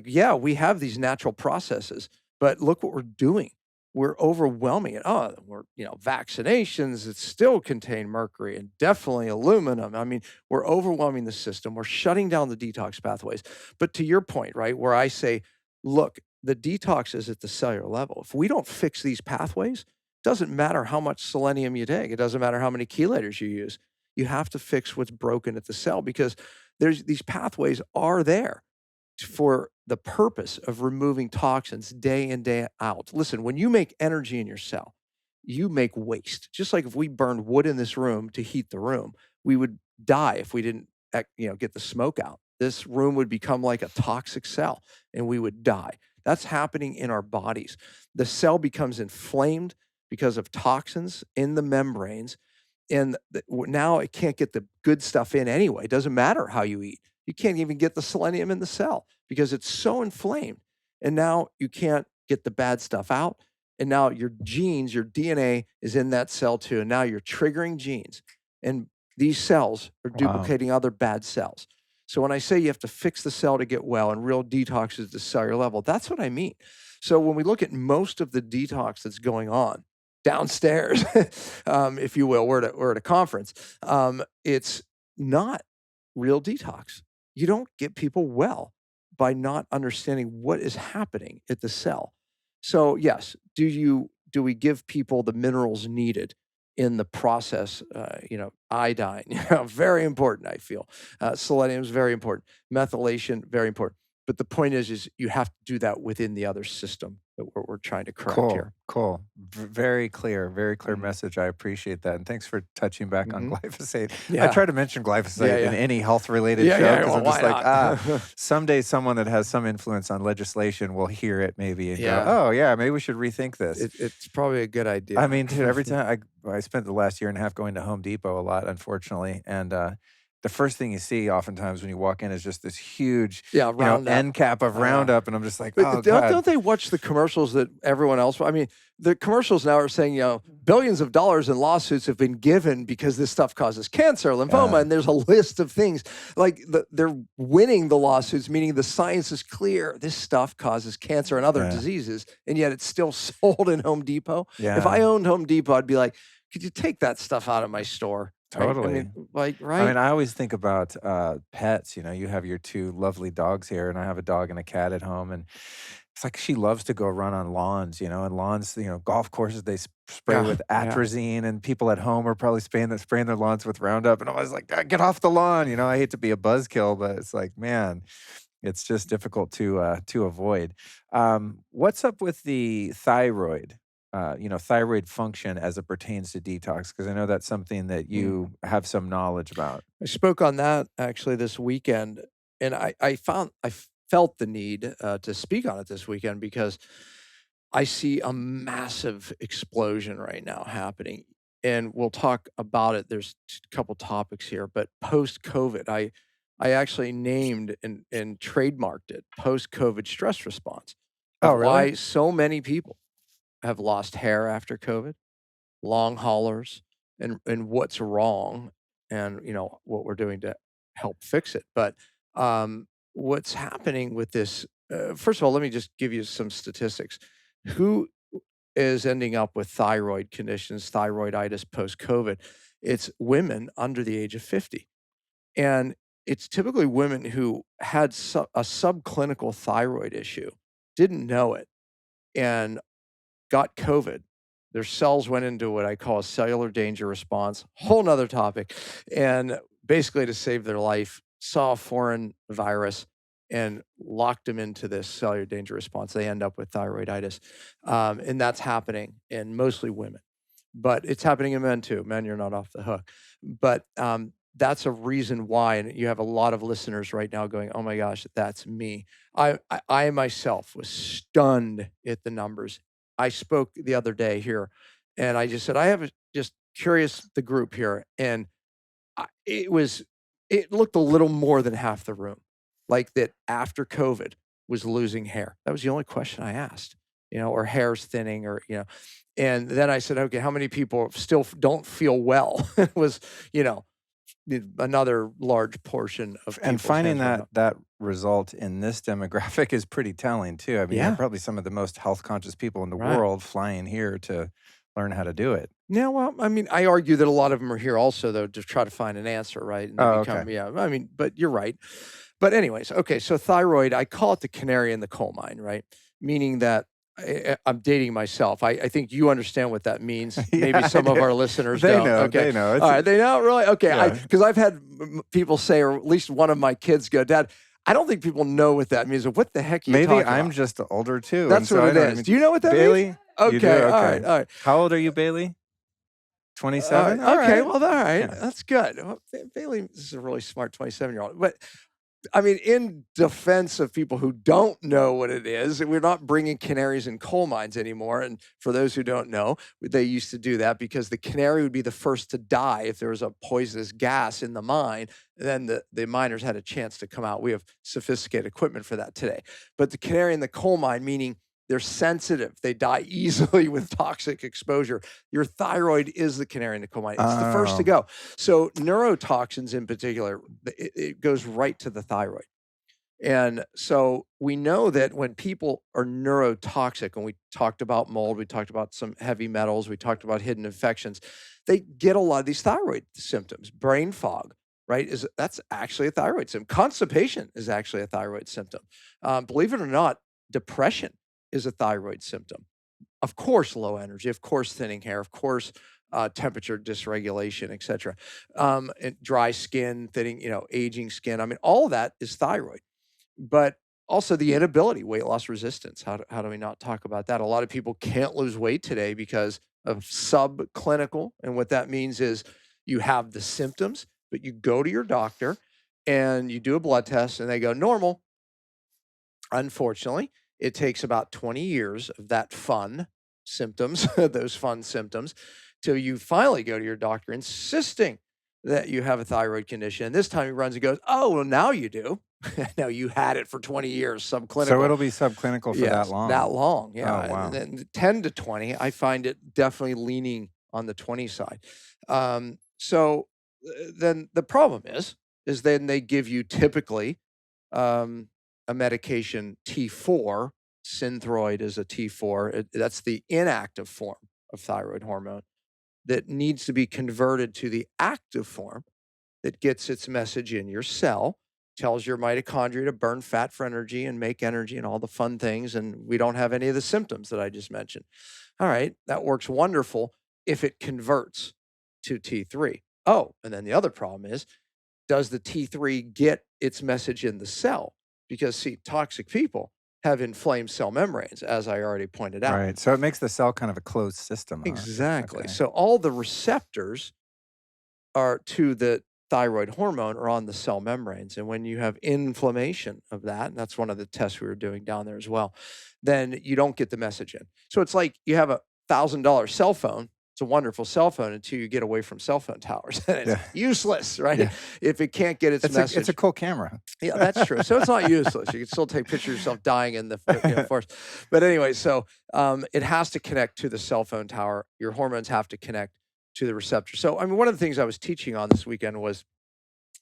yeah, we have these natural processes, but look what we're doing. We're overwhelming it. We're, vaccinations that still contain mercury and definitely aluminum. I mean, we're overwhelming the system. We're shutting down the detox pathways. But to your point, right, where I say, look, the detox is at the cellular level. If we don't fix these pathways, it doesn't matter how much selenium you take. It doesn't matter how many chelators you use. You have to fix what's broken at the cell, because these pathways are there for the purpose of removing toxins day in, day out. Listen, when you make energy in your cell, you make waste. Just like if we burned wood in this room to heat the room, we would die if we didn't get the smoke out. This room would become like a toxic cell and we would die. That's happening in our bodies. The cell becomes inflamed because of toxins in the membranes, and now it can't get the good stuff in anyway. It doesn't matter how you eat. You can't even get the selenium in the cell because it's so inflamed. And now you can't get the bad stuff out. And now your genes, your DNA is in that cell too. And now you're triggering genes. And these cells are duplicating other bad cells. So when I say you have to fix the cell to get well and real detox is the cellular level, that's what I mean. So when we look at most of the detox that's going on downstairs, if you will, we're at a conference, it's not real detox. You don't get people well by not understanding what is happening at the cell. So yes, do we give people the minerals needed in the process? Iodine, very important, I feel. Selenium is very important. Methylation, very important. But the point is you have to do that within the other system that we're trying to correct here.
Cool. Very clear message. I appreciate that. And thanks for touching back on glyphosate. I try to mention glyphosate in any health-related show because I'm just like, someday someone that has some influence on legislation will hear it maybe and go, oh, yeah, maybe we should rethink this.
It's probably a good idea.
I mean, dude, every time I spent the last year and a half going to Home Depot a lot, unfortunately, and the first thing you see oftentimes when you walk in is just this huge end cap of Roundup. And I'm just like,
God. Don't they watch the commercials that everyone else, I mean, the commercials now are saying, billions of dollars in lawsuits have been given because this stuff causes cancer, lymphoma, and there's a list of things. Like they're winning the lawsuits, meaning the science is clear. This stuff causes cancer and other diseases, and yet it's still sold in Home Depot.
Yeah.
If I owned Home Depot, I'd be like, could you take that stuff out of my store?
Totally.
Right? I mean,
I always think about pets. You have your two lovely dogs here, and I have a dog and a cat at home, and it's like she loves to go run on lawns, and lawns, golf courses, they spray with atrazine, and people at home are probably spraying their lawns with Roundup, and I was like, get off the lawn. I hate to be a buzzkill, but it's like, man, it's just difficult to avoid. What's up with the thyroid? Thyroid function as it pertains to detox? Because I know that's something that you have some knowledge about.
I spoke on that actually this weekend, and I felt the need to speak on it this weekend because I see a massive explosion right now happening, and we'll talk about it. There's a couple topics here, but post-COVID, I actually named and trademarked it post-COVID stress response.
Oh, really?
Why so many people have lost hair after COVID, long haulers, and what's wrong, and what we're doing to help fix it. But what's happening with this? First of all, let me just give you some statistics. Who is ending up with thyroid conditions, thyroiditis post-COVID? It's women under the age of 50. And it's typically women who had a subclinical thyroid issue, didn't know it, and got COVID. Their cells went into what I call a cellular danger response, whole nother topic. And basically to save their life, saw a foreign virus and locked them into this cellular danger response. They end up with thyroiditis. And that's happening in mostly women, but it's happening in men too. Men, you're not off the hook. But that's a reason why, and you have a lot of listeners right now going, oh my gosh, that's me. I myself was stunned at the numbers. I spoke the other day here, and I just said, I have just curious the group here, and it looked a little more than half the room, like that after COVID was losing hair. That was the only question I asked, or hair's thinning, or and then I said, okay, how many people still don't feel well? It was, another large portion of people.
And finding that result in this demographic is pretty telling too. I mean, you're probably some of the most health conscious people in the world flying here to learn how to do it.
Yeah, well, I mean, I argue that a lot of them are here also, though, to try to find an answer, right? And
okay.
Yeah, I mean, but you're right. But anyways, okay, so thyroid, I call it the canary in the coal mine, right? Meaning that I'm dating myself. I think you understand what that means. Maybe some of our listeners don't.
Know,
okay.
They know.
All right, they know? Really? Okay, because
Yeah.
I've had people say, or at least one of my kids go, Dad, I don't think people know what that means. What the heck are you talking about?
Maybe I'm just older too.
That's what it is. Do you know what that
Bailey,
means? Okay,
you do? Okay.
all right.
How old are you, Bailey? 27?
Okay, well, all right.
Yeah.
That's good. Well, Bailey is a really smart 27-year-old. But I mean, in defense of people who don't know what it is, we're not bringing canaries in coal mines anymore. And for those who don't know, they used to do that because the canary would be the first to die if there was a poisonous gas in the mine. Then the miners had a chance to come out. We have sophisticated equipment for that today. But the canary in the coal mine, meaning they're sensitive. They die easily with toxic exposure. Your thyroid is the canary in the coal mine. It's the first to go. So neurotoxins in particular, it goes right to the thyroid. And so we know that when people are neurotoxic, and we talked about mold, we talked about some heavy metals, we talked about hidden infections, they get a lot of these thyroid symptoms. Brain fog, right? That's actually a thyroid symptom. Constipation is actually a thyroid symptom. Believe it or not, depression is a thyroid symptom. Of course, low energy, of course, thinning hair, of course, temperature dysregulation, et cetera. And dry skin, thinning, aging skin. I mean, all of that is thyroid. But also the inability, weight loss resistance. How do we not talk about that? A lot of people can't lose weight today because of subclinical. And what that means is you have the symptoms, but you go to your doctor and you do a blood test and they go normal. Unfortunately, it takes about 20 years of that fun symptoms, those fun symptoms, till you finally go to your doctor insisting that you have a thyroid condition. And this time he runs and goes, oh, well, now you do. No, you had it for 20 years, subclinical.
So it'll be subclinical for that long?
That long, yeah.
Oh, wow.
And then 10 to 20, I find it definitely leaning on the 20 side. So then the problem is then they give you typically a medication T4, Synthroid is a T4. That's the inactive form of thyroid hormone that needs to be converted to the active form that gets its message in your cell, tells your mitochondria to burn fat for energy and make energy and all the fun things. And we don't have any of the symptoms that I just mentioned. All right, that works wonderful if it converts to T3. Oh, and then the other problem is, does the T3 get its message in the cell? Because, see, toxic people have inflamed cell membranes, as I already pointed out.
Right. So it makes the cell kind of a closed system.
Exactly.
Okay.
So all the receptors are to the thyroid hormone are on the cell membranes. And when you have inflammation of that, and that's one of the tests we were doing down there as well, then you don't get the message in. So it's like you have a $1,000 cell phone. It's a wonderful cell phone until you get away from cell phone towers. It's useless, right? Yeah. If it can't get its message.
It's a cool camera.
Yeah, that's true. So it's not useless. You can still take pictures of yourself dying in the forest. But anyway, so it has to connect to the cell phone tower. Your hormones have to connect to the receptor. So, I mean, one of the things I was teaching on this weekend was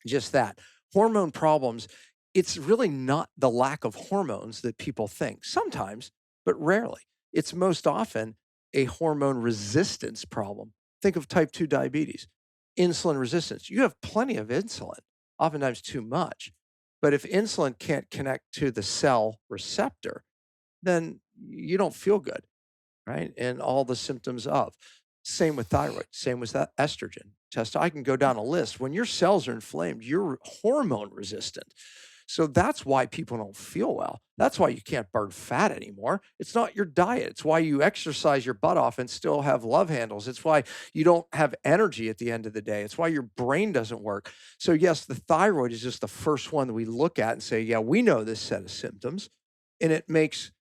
just that. Hormone problems, it's really not the lack of hormones that people think. Sometimes, but rarely. It's most often a hormone resistance problem. Think of type 2 diabetes, insulin resistance. You have plenty of insulin, oftentimes too much. But if insulin can't connect to the cell receptor, then you don't feel good, right? And all the symptoms of. Same with thyroid, same with that estrogen, I can go down a list. When your cells are inflamed, you're hormone resistant. So that's why people don't feel well. That's why you can't burn fat anymore. It's not your diet. It's why you exercise your butt off and still have love handles. It's why you don't have energy at the end of the day. It's why your brain doesn't work. So yes, the thyroid is just the first one that we look at and say, yeah, we know this set of symptoms. And it makes,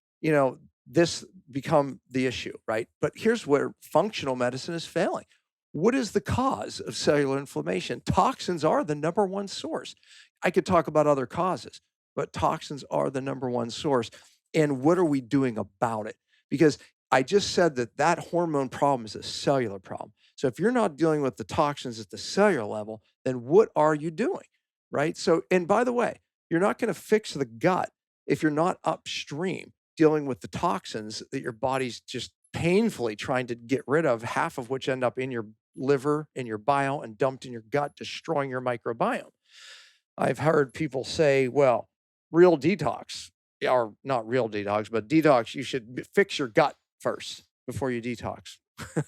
this become the issue, right? But here's where functional medicine is failing. What is the cause of cellular inflammation? Toxins are the number one source. I could talk about other causes, but toxins are the number one source. And what are we doing about it? Because I just said that hormone problem is a cellular problem. So if you're not dealing with the toxins at the cellular level, then what are you doing, right? So, and by the way, you're not going to fix the gut if you're not upstream dealing with the toxins that your body's just painfully trying to get rid of, half of which end up in your liver, in your bile, and dumped in your gut, destroying your microbiome. I've heard people say, well, real detox, or not real detox, but detox, you should fix your gut first before you detox.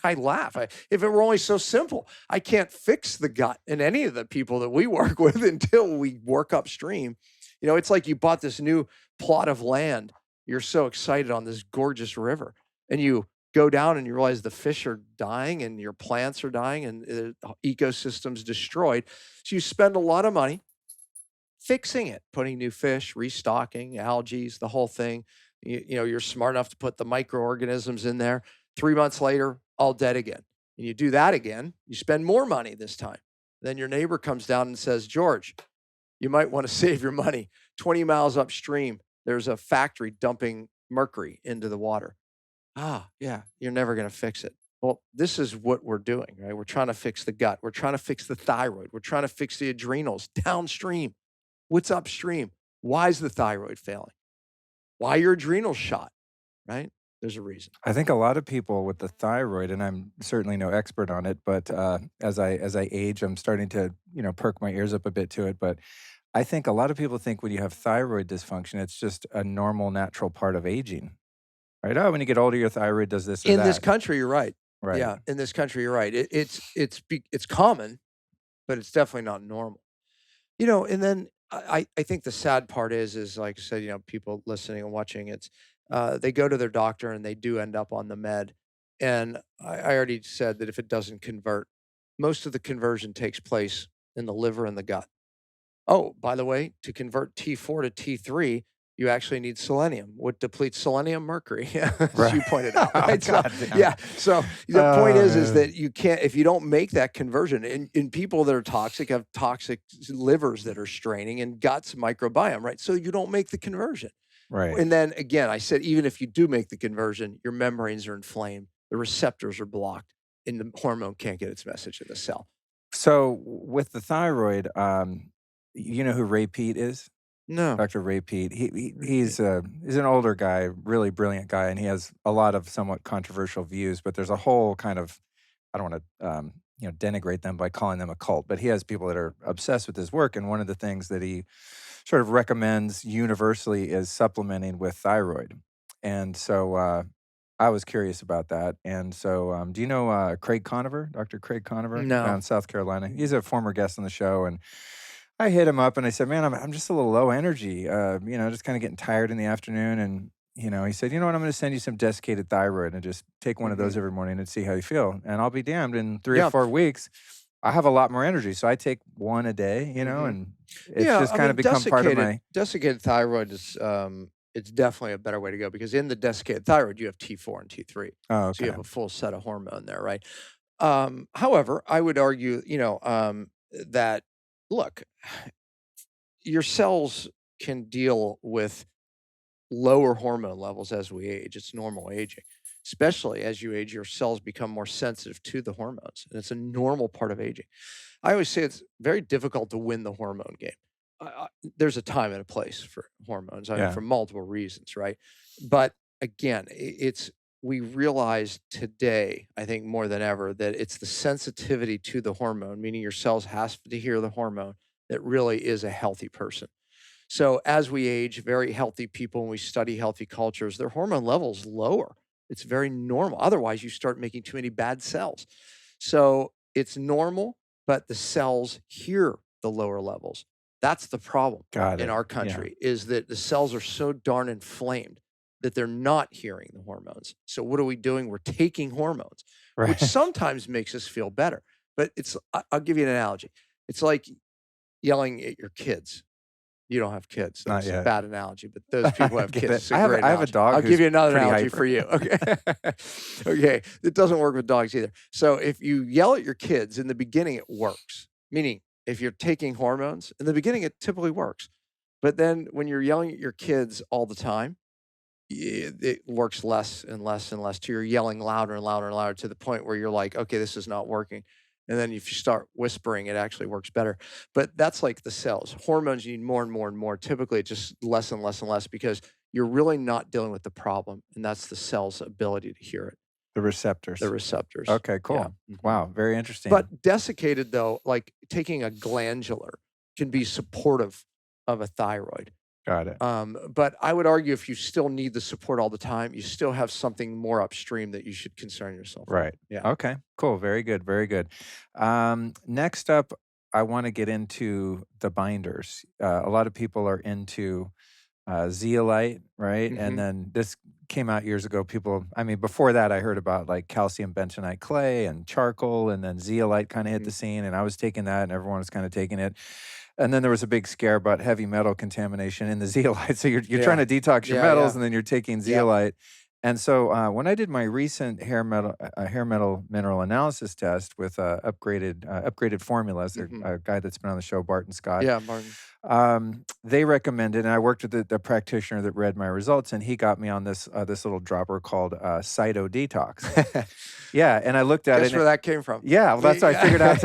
I laugh. If it were only so simple, I can't fix the gut in any of the people that we work with until we work upstream. It's like you bought this new plot of land. You're so excited on this gorgeous river, and you go down and you realize the fish are dying and your plants are dying and the ecosystem's destroyed. So you spend a lot of money fixing it, putting new fish, restocking, algae, the whole thing. You're smart enough to put the microorganisms in there. 3 months later, all dead again. And you do that again, you spend more money this time. Then your neighbor comes down and says, George, you might want to save your money. 20 miles upstream, there's a factory dumping mercury into the water. Yeah, you're never going to fix it. Well, this is what we're doing, right? We're trying to fix the gut. We're trying to fix the thyroid. We're trying to fix the adrenals downstream. What's upstream? Why is the thyroid failing? Why your adrenals shot, right? There's a reason.
I think a lot of people with the thyroid, and I'm certainly no expert on it, but as I age, I'm starting to perk my ears up a bit to it. But I think a lot of people think when you have thyroid dysfunction, it's just a normal, natural part of aging, right? Oh, when you get older, your thyroid does this or that.
In this country, you're right.
Right.
Yeah, in this country, you're right. It's common, but it's definitely not normal. And then I think the sad part is like I said, people listening and watching, they go to their doctor and they do end up on the med. And I already said that if it doesn't convert, most of the conversion takes place in the liver and the gut. Oh, by the way, to convert T4 to T3, you actually need selenium. What depletes selenium? Mercury, as you pointed out. Right? So, yeah. So the point is that you can't, if you don't make that conversion, in people that are toxic, have toxic livers that are straining and guts microbiome, right? So you don't make the conversion.
Right.
And then again, I said, even if you do make the conversion, your membranes are inflamed, the receptors are blocked, and the hormone can't get its message to the cell.
So with the thyroid, you know who Ray Peat is?
No.
Dr. Ray Peat. He's an older guy, really brilliant guy, and he has a lot of somewhat controversial views. But there's a whole kind of, I don't want to denigrate them by calling them a cult, but he has people that are obsessed with his work. And one of the things that he sort of recommends universally is supplementing with thyroid. And so I was curious about that. And so do you know Craig Conover, Dr. Craig Conover?
No.
Down in South Carolina. He's a former guest on the show, and I hit him up and I said, man, I'm just a little low energy, just kind of getting tired in the afternoon. And, he said, you know what, I'm going to send you some desiccated thyroid and just take one of those every morning and see how you feel. And I'll be damned, in 3 or 4 weeks, I have a lot more energy. So I take one a day, and it's just kind of become part of my...
Desiccated thyroid is, it's definitely a better way to go, because in the desiccated thyroid, you have T4 and T3.
Oh, okay.
So you have a full set of hormone there, right? However, I would argue, that, look, your cells can deal with lower hormone levels as we age. It's normal aging. Especially as you age, your cells become more sensitive to the hormones, and it's a normal part of aging. I always say it's very difficult to win the hormone game. There's a time and a place for hormones, for multiple reasons, right? But again, we realize today, I think more than ever, that it's the sensitivity to the hormone, meaning your cells has to hear the hormone, that really is a healthy person. So as we age, very healthy people, when we study healthy cultures, their hormone levels lower. It's very normal. Otherwise, you start making too many bad cells. So it's normal, but the cells hear the lower levels. That's the problem in our country, is that the cells are so darn inflamed that they're not hearing the hormones. So what are we doing? We're taking hormones, which sometimes makes us feel better. But I'll give you an analogy. It's like yelling at your kids. You don't have kids, so it's a bad analogy, but those people have kids. It's a great
I have a dog.
I'll give you another analogy
hyper.
for you. Okay. Okay. It doesn't work with dogs either. So if you yell at your kids in the beginning, it works. Meaning, if you're taking hormones, in the beginning, it typically works. But then when you're yelling at your kids all the time, it works less and less and less till you're yelling louder and louder and louder to the point where you're like, okay, this is not working. And then if you start whispering, it actually works better. But that's like the cells. Hormones, you need more and more and more. Typically, it's just less and less and less because you're really not dealing with the problem. And that's the cell's ability to hear it.
The receptors.
The receptors.
Okay, cool. Yeah. Wow, very interesting.
But desiccated, though, like taking a glandular can be supportive of a thyroid.
Got it.
But I would argue if you still need the support all the time, you still have something more upstream that you should concern yourself with.
Right.
Yeah.
Okay, cool. Very good. Very good. Next up, I want to get into the binders. A lot of people are into zeolite, right? And then this came out years ago. Before that, I heard about like calcium bentonite clay and charcoal, and then zeolite kind of hit the scene, and I was taking that and everyone was kind of taking it. And then there was a big scare about heavy metal contamination in the zeolite. So you're trying to detox your metals, and then you're taking zeolite. And so when I did my recent hair metal mineral analysis test with upgraded formulas, a guy that's been on the show, Barton Scott.
Yeah, Barton.
They recommended, and I worked with the practitioner that read my results, and he got me on this little dropper called Cyto Detox. Yeah, and I looked at it.
Guess where that came from.
Yeah, well, that's what I figured out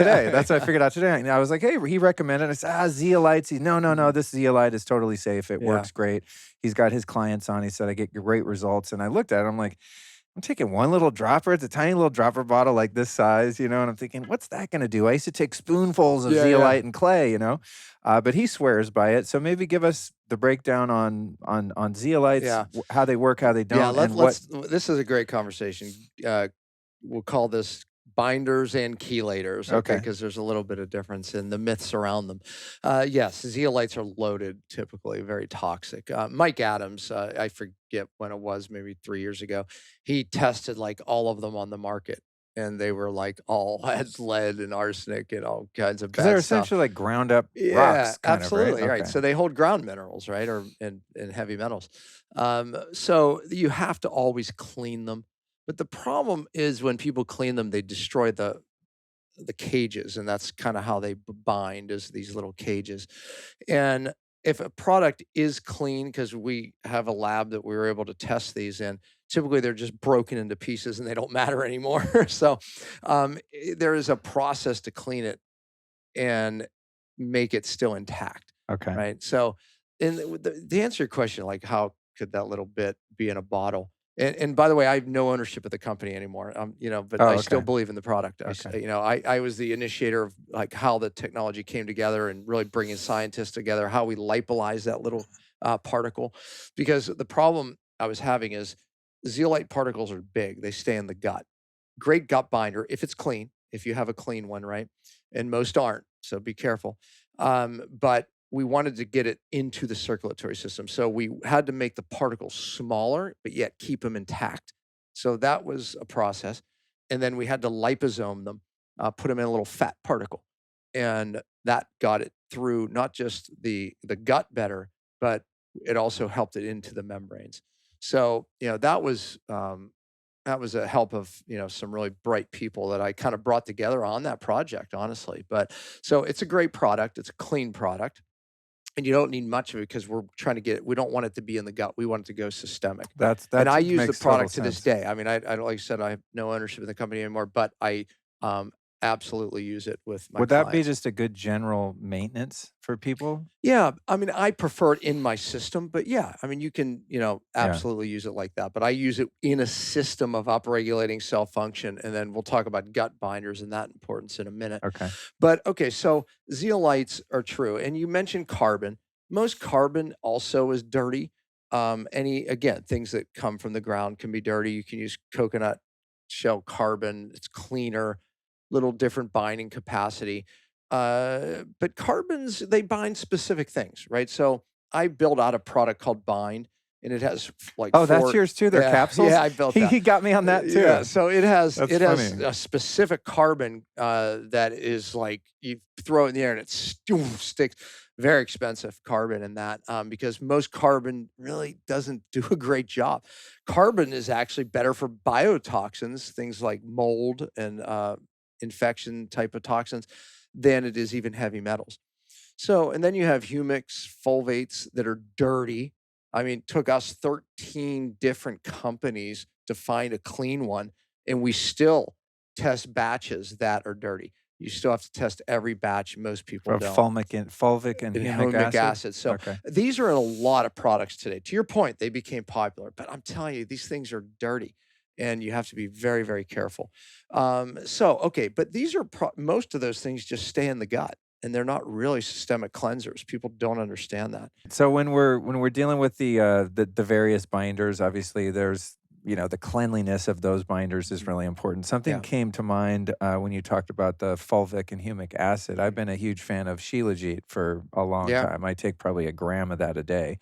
today. And I was like, hey, he recommended it. I said, zeolites. No, this zeolite is totally safe. It works great. He's got his clients on. He said, I get great results. And I looked at it. I'm like, I'm taking one little dropper. It's a tiny little dropper bottle like this size, and I'm thinking, what's that going to do? I used to take spoonfuls of zeolite and clay, but he swears by it. So maybe give us the breakdown on zeolites, how they work, how they don't.
This is a great conversation. We'll call this binders and chelators, okay? Because there's a little bit of difference in the myths around them. Yes, zeolites are loaded, typically very toxic. Mike Adams, I forget when it was, maybe 3 years ago, he tested like all of them on the market. And they were like all had lead and arsenic and all kinds of bad stuff.
They're essentially like ground up rocks.
Absolutely,
right?
Okay. So they hold ground minerals, right, or and heavy metals. So you have to always clean them. But the problem is when people clean them, they destroy the cages, and that's kind of how they bind, is these little cages. And if a product is clean, because we have a lab that we were able to test these in, typically they're just broken into pieces and they don't matter anymore. So there is a process to clean it and make it still intact.
Okay.
Right. So, and to answer your question, like how could that little bit be in a bottle? And by the way, I have no ownership of the company anymore. But I still believe in the product. I was the initiator of like how the technology came together and really bringing scientists together, how we lipolyze that little particle. Because the problem I was having is zeolite particles are big. They stay in the gut. Great gut binder if it's clean, if you have a clean one, right? And most aren't, so be careful. But we wanted to get it into the circulatory system. So we had to make the particles smaller, but yet keep them intact. So that was a process. And then we had to liposome them, put them in a little fat particle. And that got it through not just the gut better, but it also helped it into the membranes. So, that was a help of, some really bright people that I kind of brought together on that project, honestly. But so it's a great product. It's a clean product. And you don't need much of it because we're trying to we don't want it to be in the gut. We want it to go systemic. And I use the product to this day. I mean, I like I said, I have no ownership of the company anymore, but I absolutely use it with my
Would that be
clients.
just a good general maintenance for people?
Yeah, I mean, I prefer it in my system, but yeah, I mean, you can,
Yeah.
absolutely use it like that. But I use it in a system of upregulating cell function, and then we'll talk about gut binders and that importance in a minute.
Okay.
But okay, so zeolites are true, and you mentioned carbon. Most carbon also is dirty. Again, things that come from the ground can be dirty. You can use coconut shell carbon; it's cleaner, little different binding capacity. But carbons, they bind specific things, right? So I built out a product called Bind, and it has like
Oh, that's
four.
yours too? They're
Yeah,
capsules?
yeah, I built that.
He got me on that too.
Yeah, so it has
That's funny.
a specific carbon that is like you throw it in the air and it sticks. Very expensive carbon in that because most carbon really doesn't do a great job. Carbon is actually better for biotoxins, things like mold and infection type of toxins, than it is even heavy metals. So, and then you have humics, fulvates that are dirty. I mean, it took us 13 different companies to find a clean one, and we still test batches that are dirty. You still have to test every batch. Most people
For
don't.
Fulvic and
And
humic acid?
So
Okay.
these are in a lot of products today. To your point, they became popular, but I'm telling you, these things are dirty and you have to be very, very careful. Okay, but these are most of those things just stay in the gut and they're not really systemic cleansers. People don't understand that.
So when we're dealing with the various binders, obviously there's the cleanliness of those binders is really important. Something
Yeah.
came to mind when you talked about the fulvic and humic acid. I've been a huge fan of Shilajit for a long
Yeah.
time. I take probably a gram of that a day.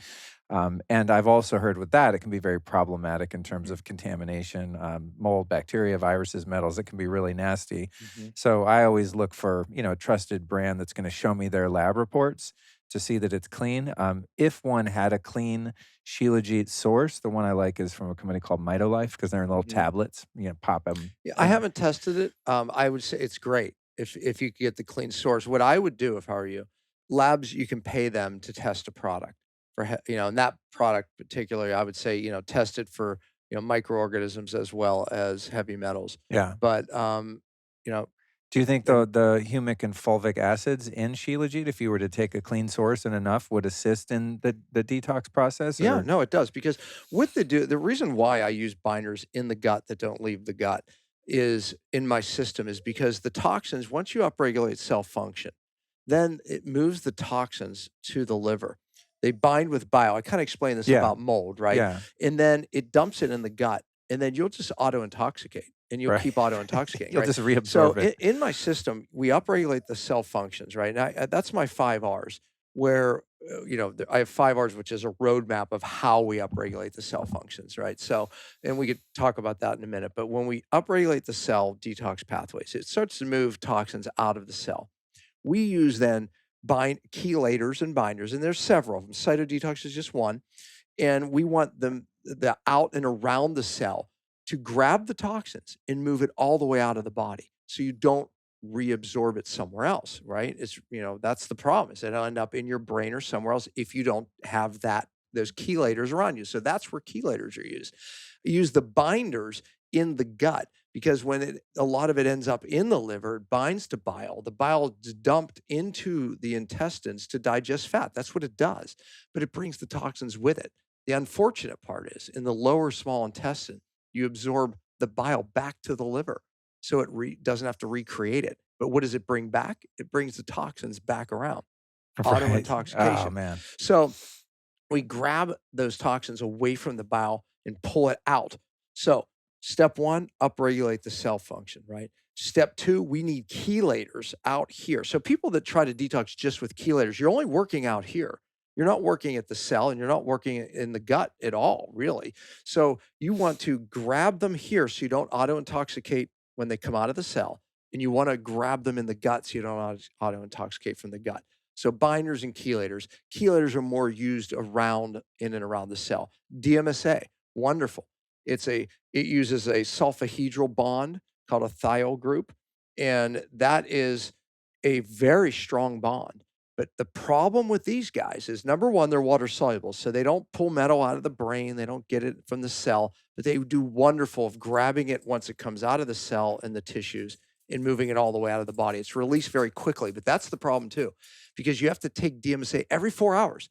And I've also heard with that, it can be very problematic in terms of contamination, mold, bacteria, viruses, metals. It can be really nasty. So I always look for, a trusted brand that's going to show me their lab reports to see that it's clean. If one had a clean Shilajit source, the one I like is from a company called Mitolife because they're in little tablets. Pop them.
Yeah, I haven't tested it. I would say it's great if you could get the clean source. What I would do if I were you, labs, you can pay them to test a product for, and that product particularly, I would say, test it for, microorganisms as well as heavy metals.
Yeah.
But,
Do you think the humic and fulvic acids in Shilajit, if you were to take a clean source and enough, would assist in the detox process?
Yeah,
or-
no, it does because the reason why I use binders in the gut that don't leave the gut is in my system is because the toxins, once you upregulate cell function, then it moves the toxins to the liver. They bind with bile. I kind of explained this
Yeah.
about mold, right?
Yeah.
And then it dumps it in the gut, and then you'll just auto-intoxicate, and you'll
Right.
keep auto-intoxicating.
You'll
right?
just
So
reabsorb it.
in my system, we upregulate the cell functions, right? And that's my 5 R's, where I have 5 R's, which is a roadmap of how we upregulate the cell functions, right? So, and we could talk about that in a minute. But when we upregulate the cell detox pathways, it starts to move toxins out of the cell. We use then chelators and binders, and there's several of them. Cytodetox is just one, and we want them out and around the cell to grab the toxins and move it all the way out of the body, so you don't reabsorb it somewhere else, right? It's that's the problem, is it'll end up in your brain or somewhere else if you don't have those chelators around you. So that's where chelators are used. You use the binders in the gut because when a lot of it ends up in the liver, it binds to bile. The bile is dumped into the intestines to digest fat. That's what it does, but it brings the toxins with it. The unfortunate part is in the lower small intestine, you absorb the bile back to the liver, so it doesn't have to recreate it. But what does it bring back? It brings the toxins back around.
Right.
Auto-intoxication.
Oh, man.
So we grab those toxins away from the bile and pull it out. So step 1, upregulate the cell function, right? Step 2, we need chelators out here. So people that try to detox just with chelators, you're only working out here. You're not working at the cell and you're not working in the gut at all, really. So you want to grab them here so you don't auto-intoxicate when they come out of the cell. And you want to grab them in the gut so you don't auto-intoxicate from the gut. So binders and chelators. Chelators are more used in and around the cell. DMSA, wonderful. It uses a sulfahedral bond called a thiol group, and that is a very strong bond. But the problem with these guys is, number one, they're water soluble, so they don't pull metal out of the brain. They don't get it from the cell, but they do wonderful of grabbing it once it comes out of the cell and the tissues and moving it all the way out of the body. It's released very quickly, but that's the problem too, because you have to take DMSA every 4 hours.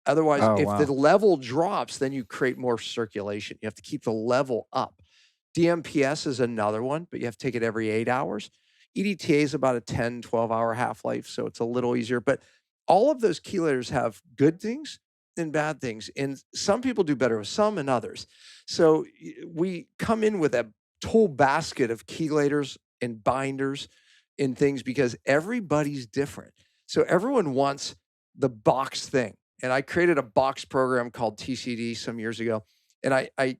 Otherwise,
Oh,
if
wow.
the level drops, then you create more circulation. You have to keep the level up. DMPS is another one, but you have to take it every 8 hours. EDTA is about a 10, 12-hour half-life, so it's a little easier. But all of those chelators have good things and bad things. And some people do better with some and others. So we come in with a whole basket of chelators and binders and things because everybody's different. So everyone wants the box thing. And I created a box program called TCD some years ago. And I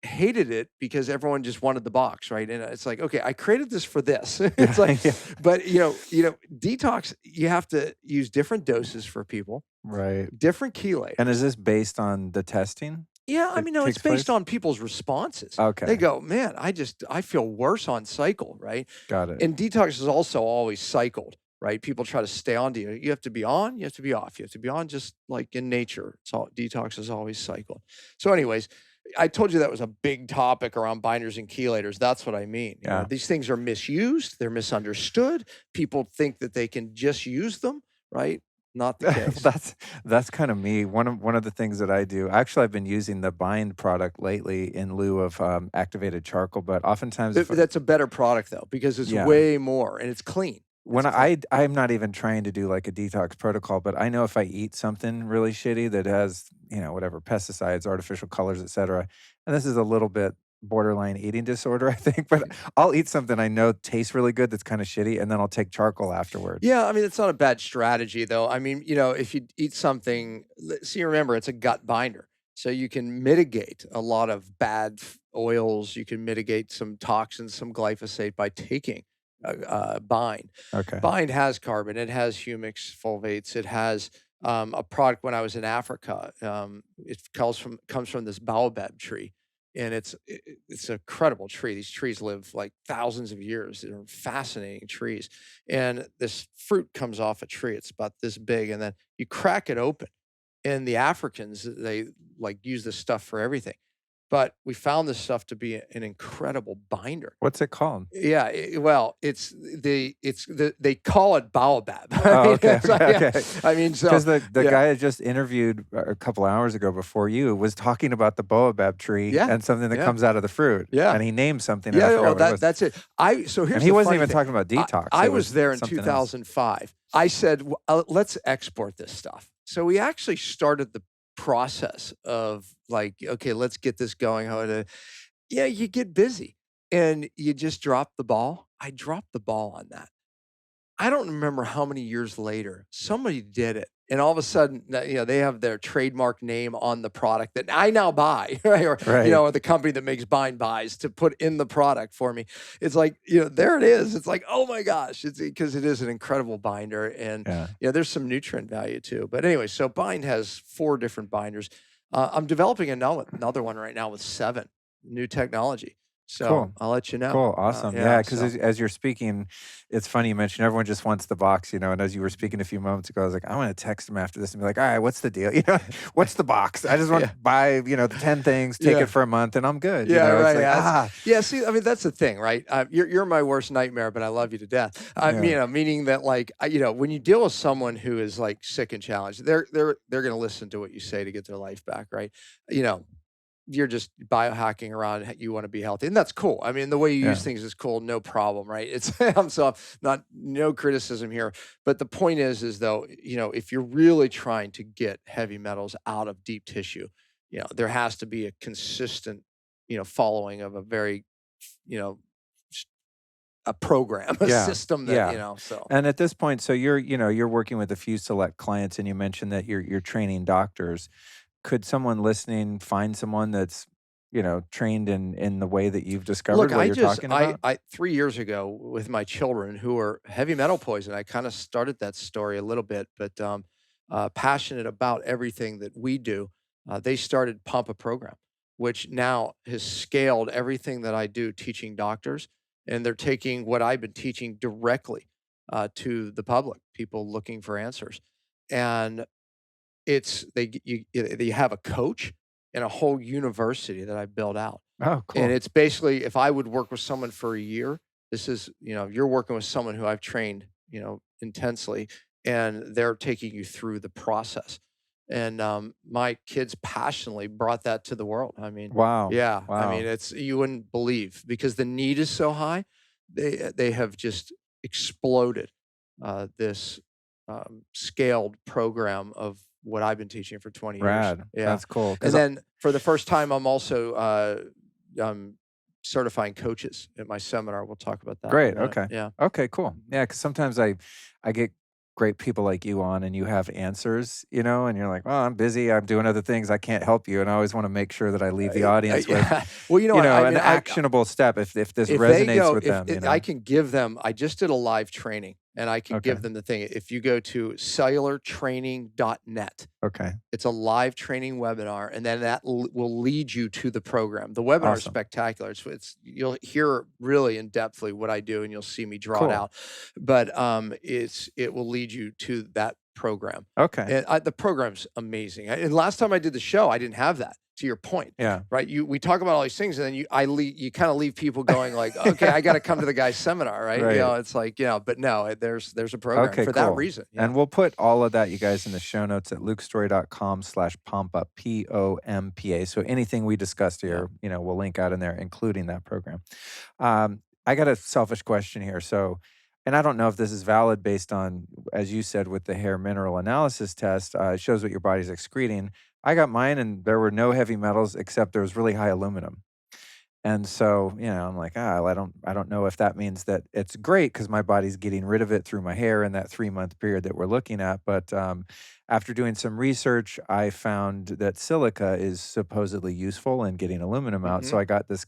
hated it because everyone just wanted the box, right? And it's like, okay, I created this for this. It's like, but detox, you have to use different doses for people,
right?
Different chelators.
And is this based on the testing?
Yeah, I mean, no, it's based on people's responses.
Okay.
They go, man, I feel worse on cycle, right?
Got it.
And detox is also always cycled, right? People try to stay on to you. You have to be on, you have to be off. You have to be on just like in nature. Detox is always cycled. So anyways, I told you that was a big topic around binders and chelators. That's what I mean.
Yeah.
These things are misused. They're misunderstood. People think that they can just use them, right? Not the case.
That's kind of me. One of the things that I do, actually, I've been using the Bind product lately in lieu of activated charcoal, but oftentimes
that's a better product though, because it's way more and it's clean.
When I'm not even trying to do like a detox protocol, but I know if I eat something really shitty that has, whatever, pesticides, artificial colors, etc., and this is a little bit borderline eating disorder, I think, but I'll eat something I know tastes really good that's kind of shitty, and then I'll take charcoal afterwards.
Yeah, I mean, it's not a bad strategy, though. I mean, if you eat something, see, remember, it's a gut binder. So you can mitigate a lot of bad oils. You can mitigate some toxins, some glyphosate by taking Bind.
Okay.
Bind has carbon. It has humics, fulvates. It has a product when I was in Africa. It comes from this baobab tree. And it's an incredible tree. These trees live like thousands of years. They're fascinating trees. And this fruit comes off a tree. It's about this big. And then you crack it open. And the Africans, they like use this stuff for everything. But we found this stuff to be an incredible binder.
What's it called?
Yeah, they call it baobab.
Oh, okay.
I mean, so
because the guy I just interviewed a couple hours ago before you was talking about the baobab tree and something that comes out of the fruit. Yeah, and he named something.
Yeah, well, that's it.
And he wasn't even talking about detox.
I was there in 2005. Else. I said, let's export this stuff. So we actually started the process of like, okay, let's get this going. You get busy and you just drop the ball. I dropped the ball on that. I don't remember how many years later somebody did it. And all of a sudden, they have their trademark name on the product that I now buy, right? Or the company that makes Bind buys to put in the product for me. It's like, there it is. It's like, oh my gosh, it's because it is an incredible binder, and there's some nutrient value too. But anyway, so Bind has 4 different binders. I'm developing another one right now with 7 new technology. So cool. I'll let you know.
Cool. Awesome. Because as you're speaking, it's funny you mentioned everyone just wants the box, and as you were speaking a few moments ago, I was like, I want to text him after this and be like, all right, what's the deal? What's the box? I just want to buy, the 10 things, take it for a month, and I'm good.
Right. It's like, see, I mean, that's the thing, right? You're my worst nightmare, but I love you to death. Meaning that like, when you deal with someone who is like sick and challenged, they're going to listen to what you say to get their life back, right? You're just biohacking around, you want to be healthy, and that's cool. I mean, the way you use things is cool, no problem, right? It's so no criticism here, but the point is though, if you're really trying to get heavy metals out of deep tissue, there has to be a consistent, following of a very, a program, a system that, so.
And at this point, so you're working with a few select clients, and you mentioned that you're training doctors. Could someone listening find someone that's, trained in the way that you've discovered what you're talking about?
I 3 years ago with my children who were heavy metal poisoned, I kind of started that story a little bit, but passionate about everything that we do, they started Pompa program, which now has scaled everything that I do teaching doctors, and they're taking what I've been teaching directly to the public, people looking for answers. And they have a coach and a whole university that I built out.
Oh, cool.
And it's basically, if I would work with someone for a year, This is, you're working with someone who I've trained, intensely, and they're taking you through the process. And my kids passionately brought that to the world. I mean,
Wow.
yeah, I mean,
Wow.
you wouldn't believe, because the need is so high. They have just exploded this scaled program of what I've been teaching for 20 years.
Rad.
Yeah.
That's cool.
And then for the first time, I'm also certifying coaches at my seminar. We'll talk about that.
Great. Okay.
Yeah.
Okay, cool. Yeah, because sometimes I get great people like you on and you have answers, and you're like, well, I'm busy. I'm doing other things. I can't help you. And I always want to make sure that I leave the audience with,
well,
an actionable step if this resonates with them.
I can give them, I just did a live training, and I can give them the thing. If you go to cellulartraining.net,
okay,
it's a live training webinar, and then that will lead you to the program. The webinar is spectacular. You'll hear really in depthly what I do, and you'll see me draw it out. But it will lead you to that program.
Okay.
And the program's amazing. And last time I did the show, I didn't have that. To your point,
yeah,
right? We talk about all these things, and then you kind of leave people going like, okay, I got to come to the guy's seminar, right? It's like, but no, there's a program for that reason.
And we'll put all of that, you guys, in the show notes at lukestorey.com/pompa, Pompa. So anything we discussed here, we'll link out in there, including that program. I got a selfish question here. So, and I don't know if this is valid based on, as you said, with the hair mineral analysis test, it shows what your body's excreting. I got mine and there were no heavy metals except there was really high aluminum. And so, I'm like, I don't know if that means that it's great because my body's getting rid of it through my hair in that 3-month period that we're looking at. But after doing some research, I found that silica is supposedly useful in getting aluminum out. So I got this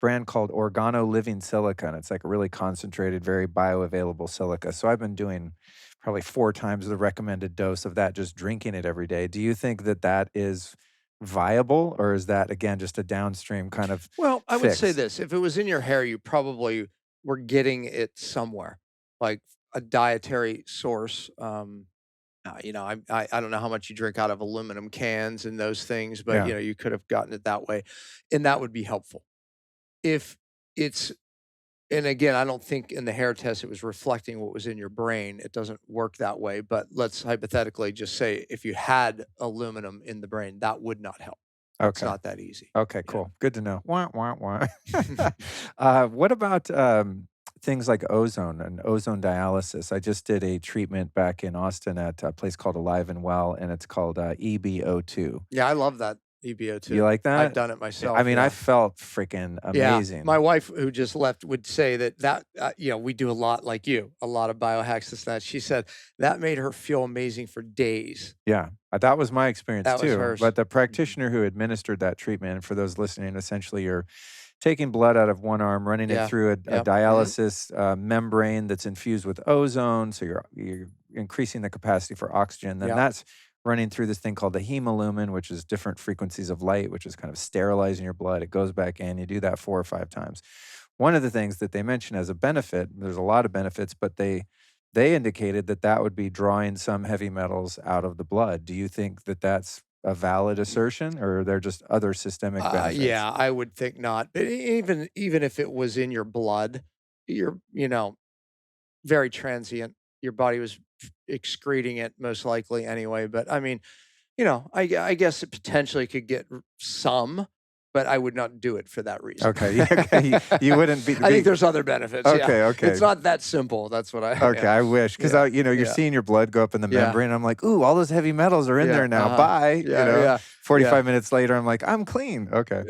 brand called Organo Living Silica, and it's like a really concentrated, very bioavailable silica. So I've been doing probably 4 times the recommended dose of that, just drinking it every day. Do you think that is viable, or is that, again, just a downstream kind of
Well, I
fix?
would say this. If it was in your hair, you probably were getting it somewhere, like a dietary source. I don't know how much you drink out of aluminum cans and those things, but, you could have gotten it that way, and that would be helpful. If it's, and again, I don't think in the hair test it was reflecting what was in your brain. It doesn't work that way. But let's hypothetically just say if you had aluminum in the brain, that would not help. It's not that easy.
Okay, cool. Good to know. Wah, wah, wah. What about things like ozone and ozone dialysis? I just did a treatment back in Austin at a place called Alive and Well, and it's called EBO2.
Yeah, we love that. EBO2.
You like that?
I've done it myself.
I mean, I felt freaking amazing.
Yeah. My wife, who just left, would say that we do a lot like you, a lot of biohacks and that. She said that made her feel amazing for days.
Yeah, that was my experience
That
too.
was hers.
But the practitioner who administered that treatment, and for those listening, essentially you're taking blood out of one arm, running it through a dialysis membrane that's infused with ozone. So you're increasing the capacity for oxygen. Then that's running through this thing called the hemolumen, which is different frequencies of light, which is kind of sterilizing your blood. It goes back in. You do that 4 or 5 times. One of the things that they mention as a benefit, there's a lot of benefits, but they indicated that would be drawing some heavy metals out of the blood. Do you think that that's a valid assertion, or are there just other systemic benefits?
Yeah, I would think not. But even if it was in your blood, you're very transient. Your body was excreting it most likely anyway. But I mean, I guess it potentially could get some, but I would not do it for that reason.
Okay. You wouldn't be.
I think there's other benefits.
Okay.
It's not that simple. That's what I.
Okay, I wish, because you're seeing your blood go up in the membrane. I'm like, ooh, all those heavy metals are in there now. Bye. 45 minutes later, I'm like, I'm clean. Okay.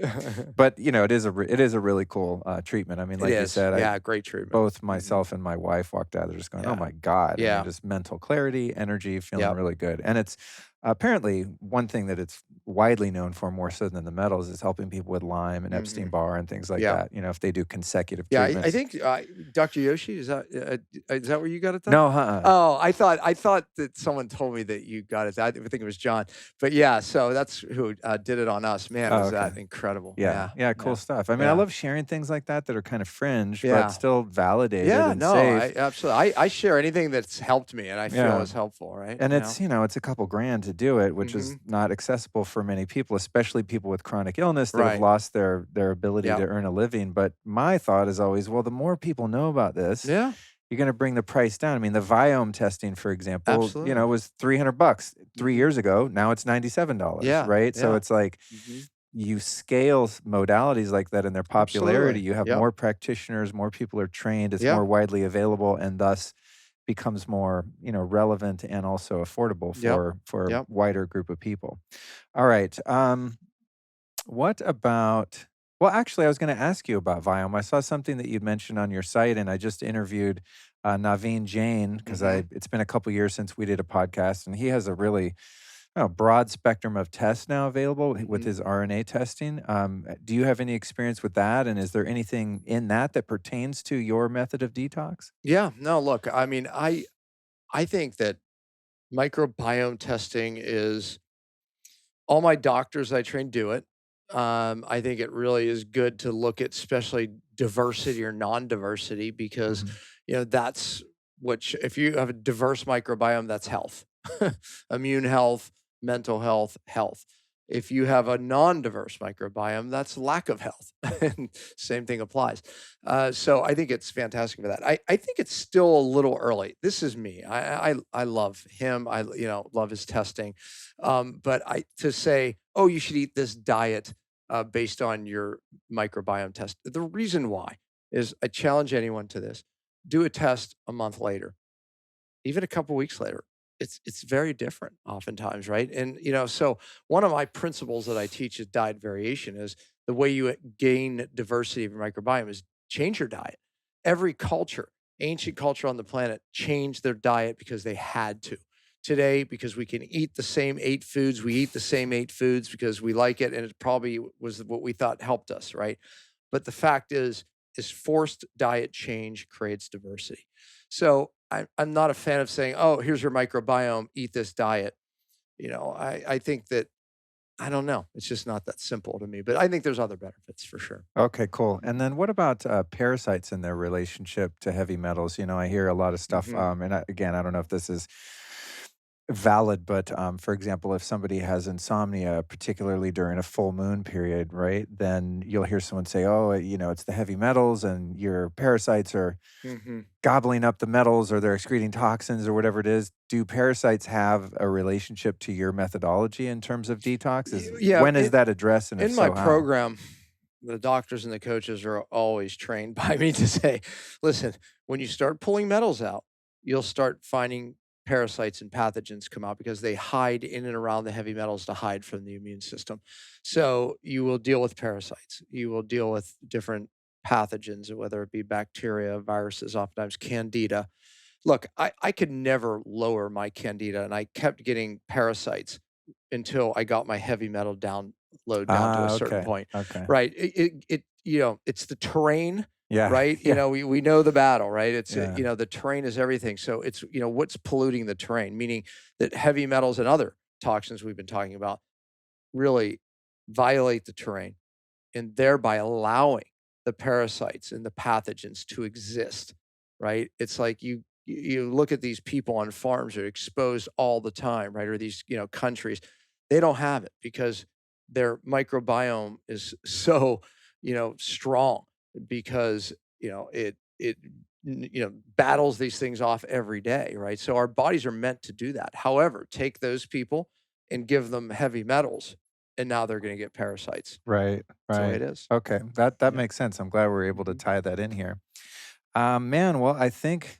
But it is a really cool treatment. I mean, like you said,
great treatment.
Both myself and my wife walked out there just going, oh my God.
Yeah.
I mean, just mental clarity, energy, feeling really good. And it's apparently one thing that it's widely known for more so than the metals is helping people with Lyme and Epstein-Barr and things like that. If they do consecutive treatments.
I think Dr. Yoshi, is that where you got it done?
No,
Oh, I thought that someone told me that you got it. I think it was John. But so that's who did it on us. Man, was that incredible.
Yeah, cool stuff. I mean, I love sharing things like that are kind of fringe, but still validated and safe.
Absolutely. I share anything that's helped me and I feel is helpful, right?
And it's, it's a couple grand to do it, which is not accessible for many people, especially people with chronic illness that have
Right.
lost their ability
Yep.
to earn a living. But my thought is always, well, the more people know about this,
Yeah,
you're going to bring the price down. I mean, the Viome testing, for example,
absolutely.
was $300 3 years ago. Now it's $97,
Yeah,
right? So
yeah.
it's like you scale modalities like that in their popularity.
Absolutely.
You have
Yep.
more practitioners, more people are trained, it's
Yeah.
more widely available, and thus becomes more, relevant and also affordable for a
Yep.
wider group of people. All right. What about, well, actually, I was going to ask you about Viome. I saw something that you'd mentioned on your site, and I just interviewed Naveen Jain because it's been a couple years since we did a podcast, and he has a really broad spectrum of tests now available with his RNA testing. Do you have any experience with that? And is there anything in that pertains to your method of detox?
Yeah. No, look, I mean, I think that microbiome testing is, all my doctors I train do it. I think it really is good to look at especially diversity or non-diversity because, that's if you have a diverse microbiome, that's health, immune health, mental health, health. If you have a non-diverse microbiome, that's lack of health. And same thing applies. So I think it's fantastic for that. I think it's still a little early. This is me. I love him. I love his testing. But to say, oh, you should eat this diet based on your microbiome test. The reason why is I challenge anyone to this. Do a test a month later, even a couple weeks later. It's very different oftentimes, right? And so one of my principles that I teach is diet variation is the way you gain diversity of your microbiome is change your diet. Every culture, ancient culture on the planet, changed their diet because they had to. Today, because we can eat the same 8 foods, we eat the same 8 foods because we like it, and it probably was what we thought helped us, right? But the fact is forced diet change creates diversity. So I'm not a fan of saying, oh, here's your microbiome, eat this diet. I think that, I don't know. It's just not that simple to me, but I think there's other benefits for sure.
Okay, cool. And then what about parasites and their relationship to heavy metals? I hear a lot of stuff. And again, I don't know if this is valid, but for example, if somebody has insomnia, particularly during a full moon period, right, then you'll hear someone say, oh, it's the heavy metals and your parasites are gobbling up the metals or they're excreting toxins or whatever it is. Do parasites have a relationship to your methodology in terms of detox? When is that addressed? And
in my program, the doctors and the coaches are always trained by me to say, listen, when you start pulling metals out, you'll start finding parasites and pathogens come out because they hide in and around the heavy metals to hide from the immune system. So you will deal with parasites. You will deal with different pathogens, whether it be bacteria, viruses, oftentimes candida. Look, I could never lower my candida, and I kept getting parasites until I got my heavy metal load down to a certain point.
Okay.
Right. It's the terrain.
Yeah.
Right.
Yeah.
We know the battle, right? It's,
Yeah.
the terrain is everything. So it's, what's polluting the terrain, meaning that heavy metals and other toxins we've been talking about really violate the terrain and thereby allowing the parasites and the pathogens to exist, right? It's like you look at these people on farms that are exposed all the time, right? Or these, countries, they don't have it because their microbiome is so, strong because it battles these things off every day, right? So our bodies are meant to do that. However, take those people and give them heavy metals, and now they're going to get parasites.
Right.
That's the way it is.
Okay, that makes sense. I'm glad we're able to tie that in here. Man, well, I think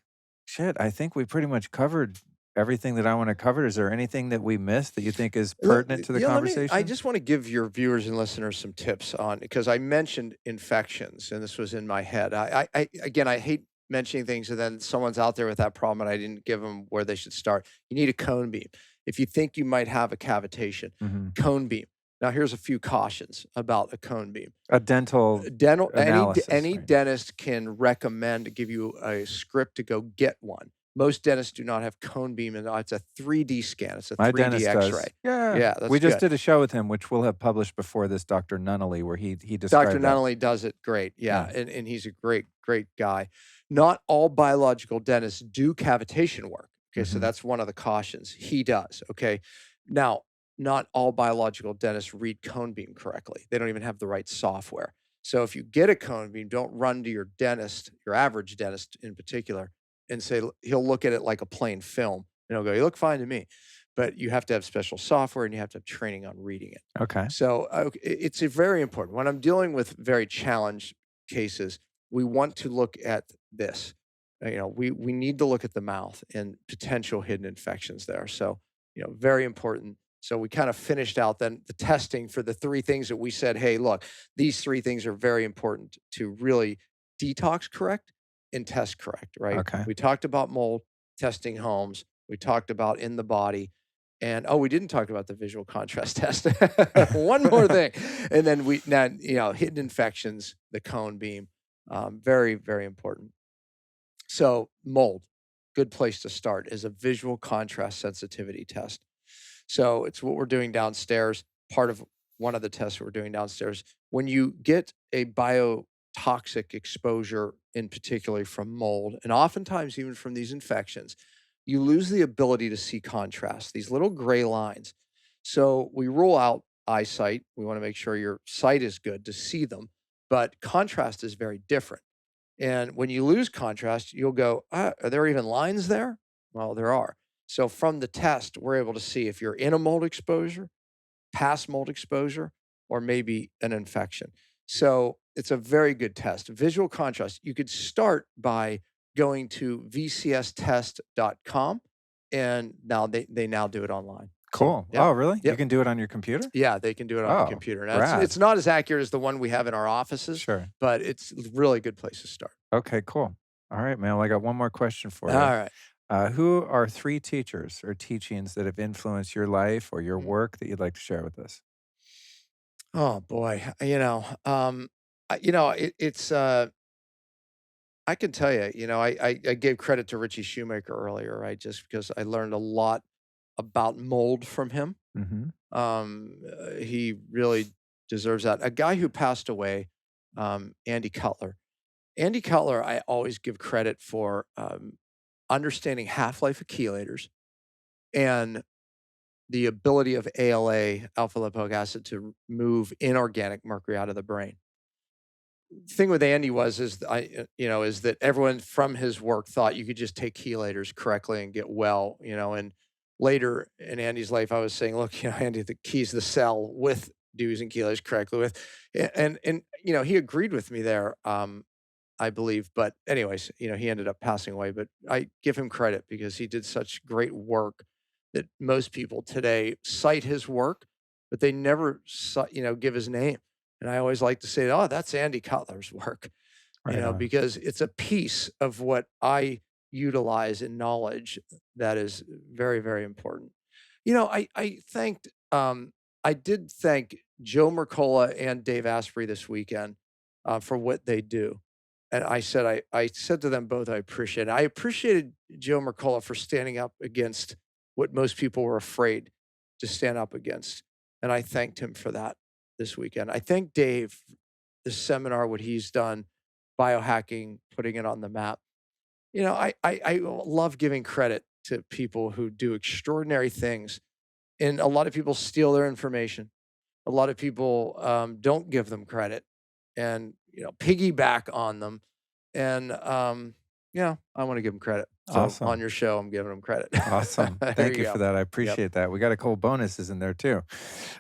we pretty much covered everything that I want to cover. Is there anything that we missed that you think is pertinent to the conversation?
I just want to give your viewers and listeners some tips on, because I mentioned infections and this was in my head. I hate mentioning things and then someone's out there with that problem and I didn't give them where they should start. You need a cone beam. If you think you might have a cavitation, cone beam. Now, here's a few cautions about a cone beam.
A dental analysis,
any
right?
dentist can recommend to give you a script to go get one. Most dentists do not have cone beam, and it's a 3D scan. It's a
My
3D
dentist
X-ray.
does.
Yeah, that's
we just
good.
did a show with him, which we'll have published before this, Dr. Nunnally, where he described
Dr. Nunnally does it great. Yeah. And he's a great guy. Not all biological dentists do cavitation work. Okay, so that's one of the cautions. He does. Okay. Now, not all biological dentists read cone beam correctly. They don't even have the right software. So if you get a cone beam, don't run to your dentist, your average dentist in particular, and say he'll look at it like a plain film, and he'll go, "You look fine to me." But you have to have special software and you have to have training on reading it.
Okay.
So it's a very important. When I'm dealing with very challenged cases, we want to look at this. We need to look at the mouth and potential hidden infections there. So, very important. So we kind of finished out then the testing for the 3 things that we said, hey, look, these 3 things are very important to really detox correct and test correct, right?
Okay.
We talked about mold, testing homes. We talked about in the body. And we didn't talk about the visual contrast test. One more thing. And then hidden infections, the cone beam, very, very important. So mold, good place to start is a visual contrast sensitivity test. So it's what we're doing downstairs, part of one of the tests we're doing downstairs. When you get a biotoxic exposure, in particular from mold, and oftentimes even from these infections, you lose the ability to see contrast, these little gray lines. So we rule out eyesight. We want to make sure your sight is good to see them, but contrast is very different. And when you lose contrast, you'll go, are there even lines there? Well, there are. So from the test, we're able to see if you're in a mold exposure, past mold exposure, or maybe an infection. So it's a very good test. Visual contrast, you could start by going to vcstest.com, and now they now do it online.
Cool.
So, yeah.
Oh, really?
Yep.
You can do it on your computer?
Yeah, they can do it on the computer. Now, it's not as accurate as the one we have in our offices,
sure,
but it's a really good place to start.
Okay, cool. All right, man. Well, I got one more question for you.
All right.
Who are 3 teachers or teachings that have influenced your life or your work that you'd like to share with us?
Oh boy, it's I can tell you, I gave credit to Richie Shoemaker earlier, right? Just because I learned a lot about mold from him. He really deserves that. A guy who passed away, Andy Cutler. Andy Cutler, I always give credit for understanding half-life of chelators and the ability of ALA, alpha lipoic acid, to move inorganic mercury out of the brain. The thing with Andy is that everyone from his work thought you could just take chelators correctly and get well, and later in Andy's life, I was saying, look, Andy, the key's the cell with using chelators correctly and he agreed with me there, I believe. But anyways, he ended up passing away, but I give him credit because he did such great work that most people today cite his work, but they never, give his name. And I always like to say, oh, that's Andy Cutler's work, because it's a piece of what I utilize in knowledge that is very, very important. I did thank Joe Mercola and Dave Asprey this weekend for what they do. And I said to them both, I appreciate it. I appreciated Joe Mercola for standing up against what most people were afraid to stand up against. And I thanked him for that this weekend. I thank Dave, the seminar, what he's done, biohacking, putting it on the map. I love giving credit to people who do extraordinary things. And a lot of people steal their information. A lot of people don't give them credit and, piggyback on them. And, I want to give them credit. So
Awesome.
On your show, I'm giving them credit.
Awesome. Thank you for that. I appreciate that. We got a couple bonuses in there too.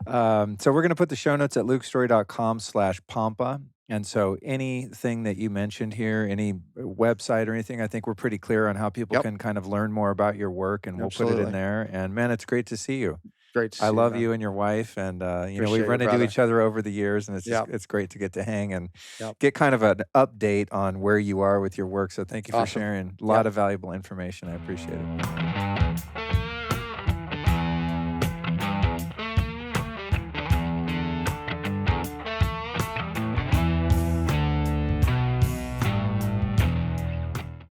So we're going to put the show notes at lukestorey.com/Pompa. And so anything that you mentioned here, any website or anything, I think we're pretty clear on how people can kind of learn more about your work, and we'll put it in there. And man, it's great to see you.
Great to see
I
you,
love
man.
you and your wife, and we've
Appreciate
run
it,
into
brother.
each other over the years, and it's great to get to hang and get kind of an update on where you are with your work. So thank you for
Awesome.
sharing a lot of valuable information. I appreciate it.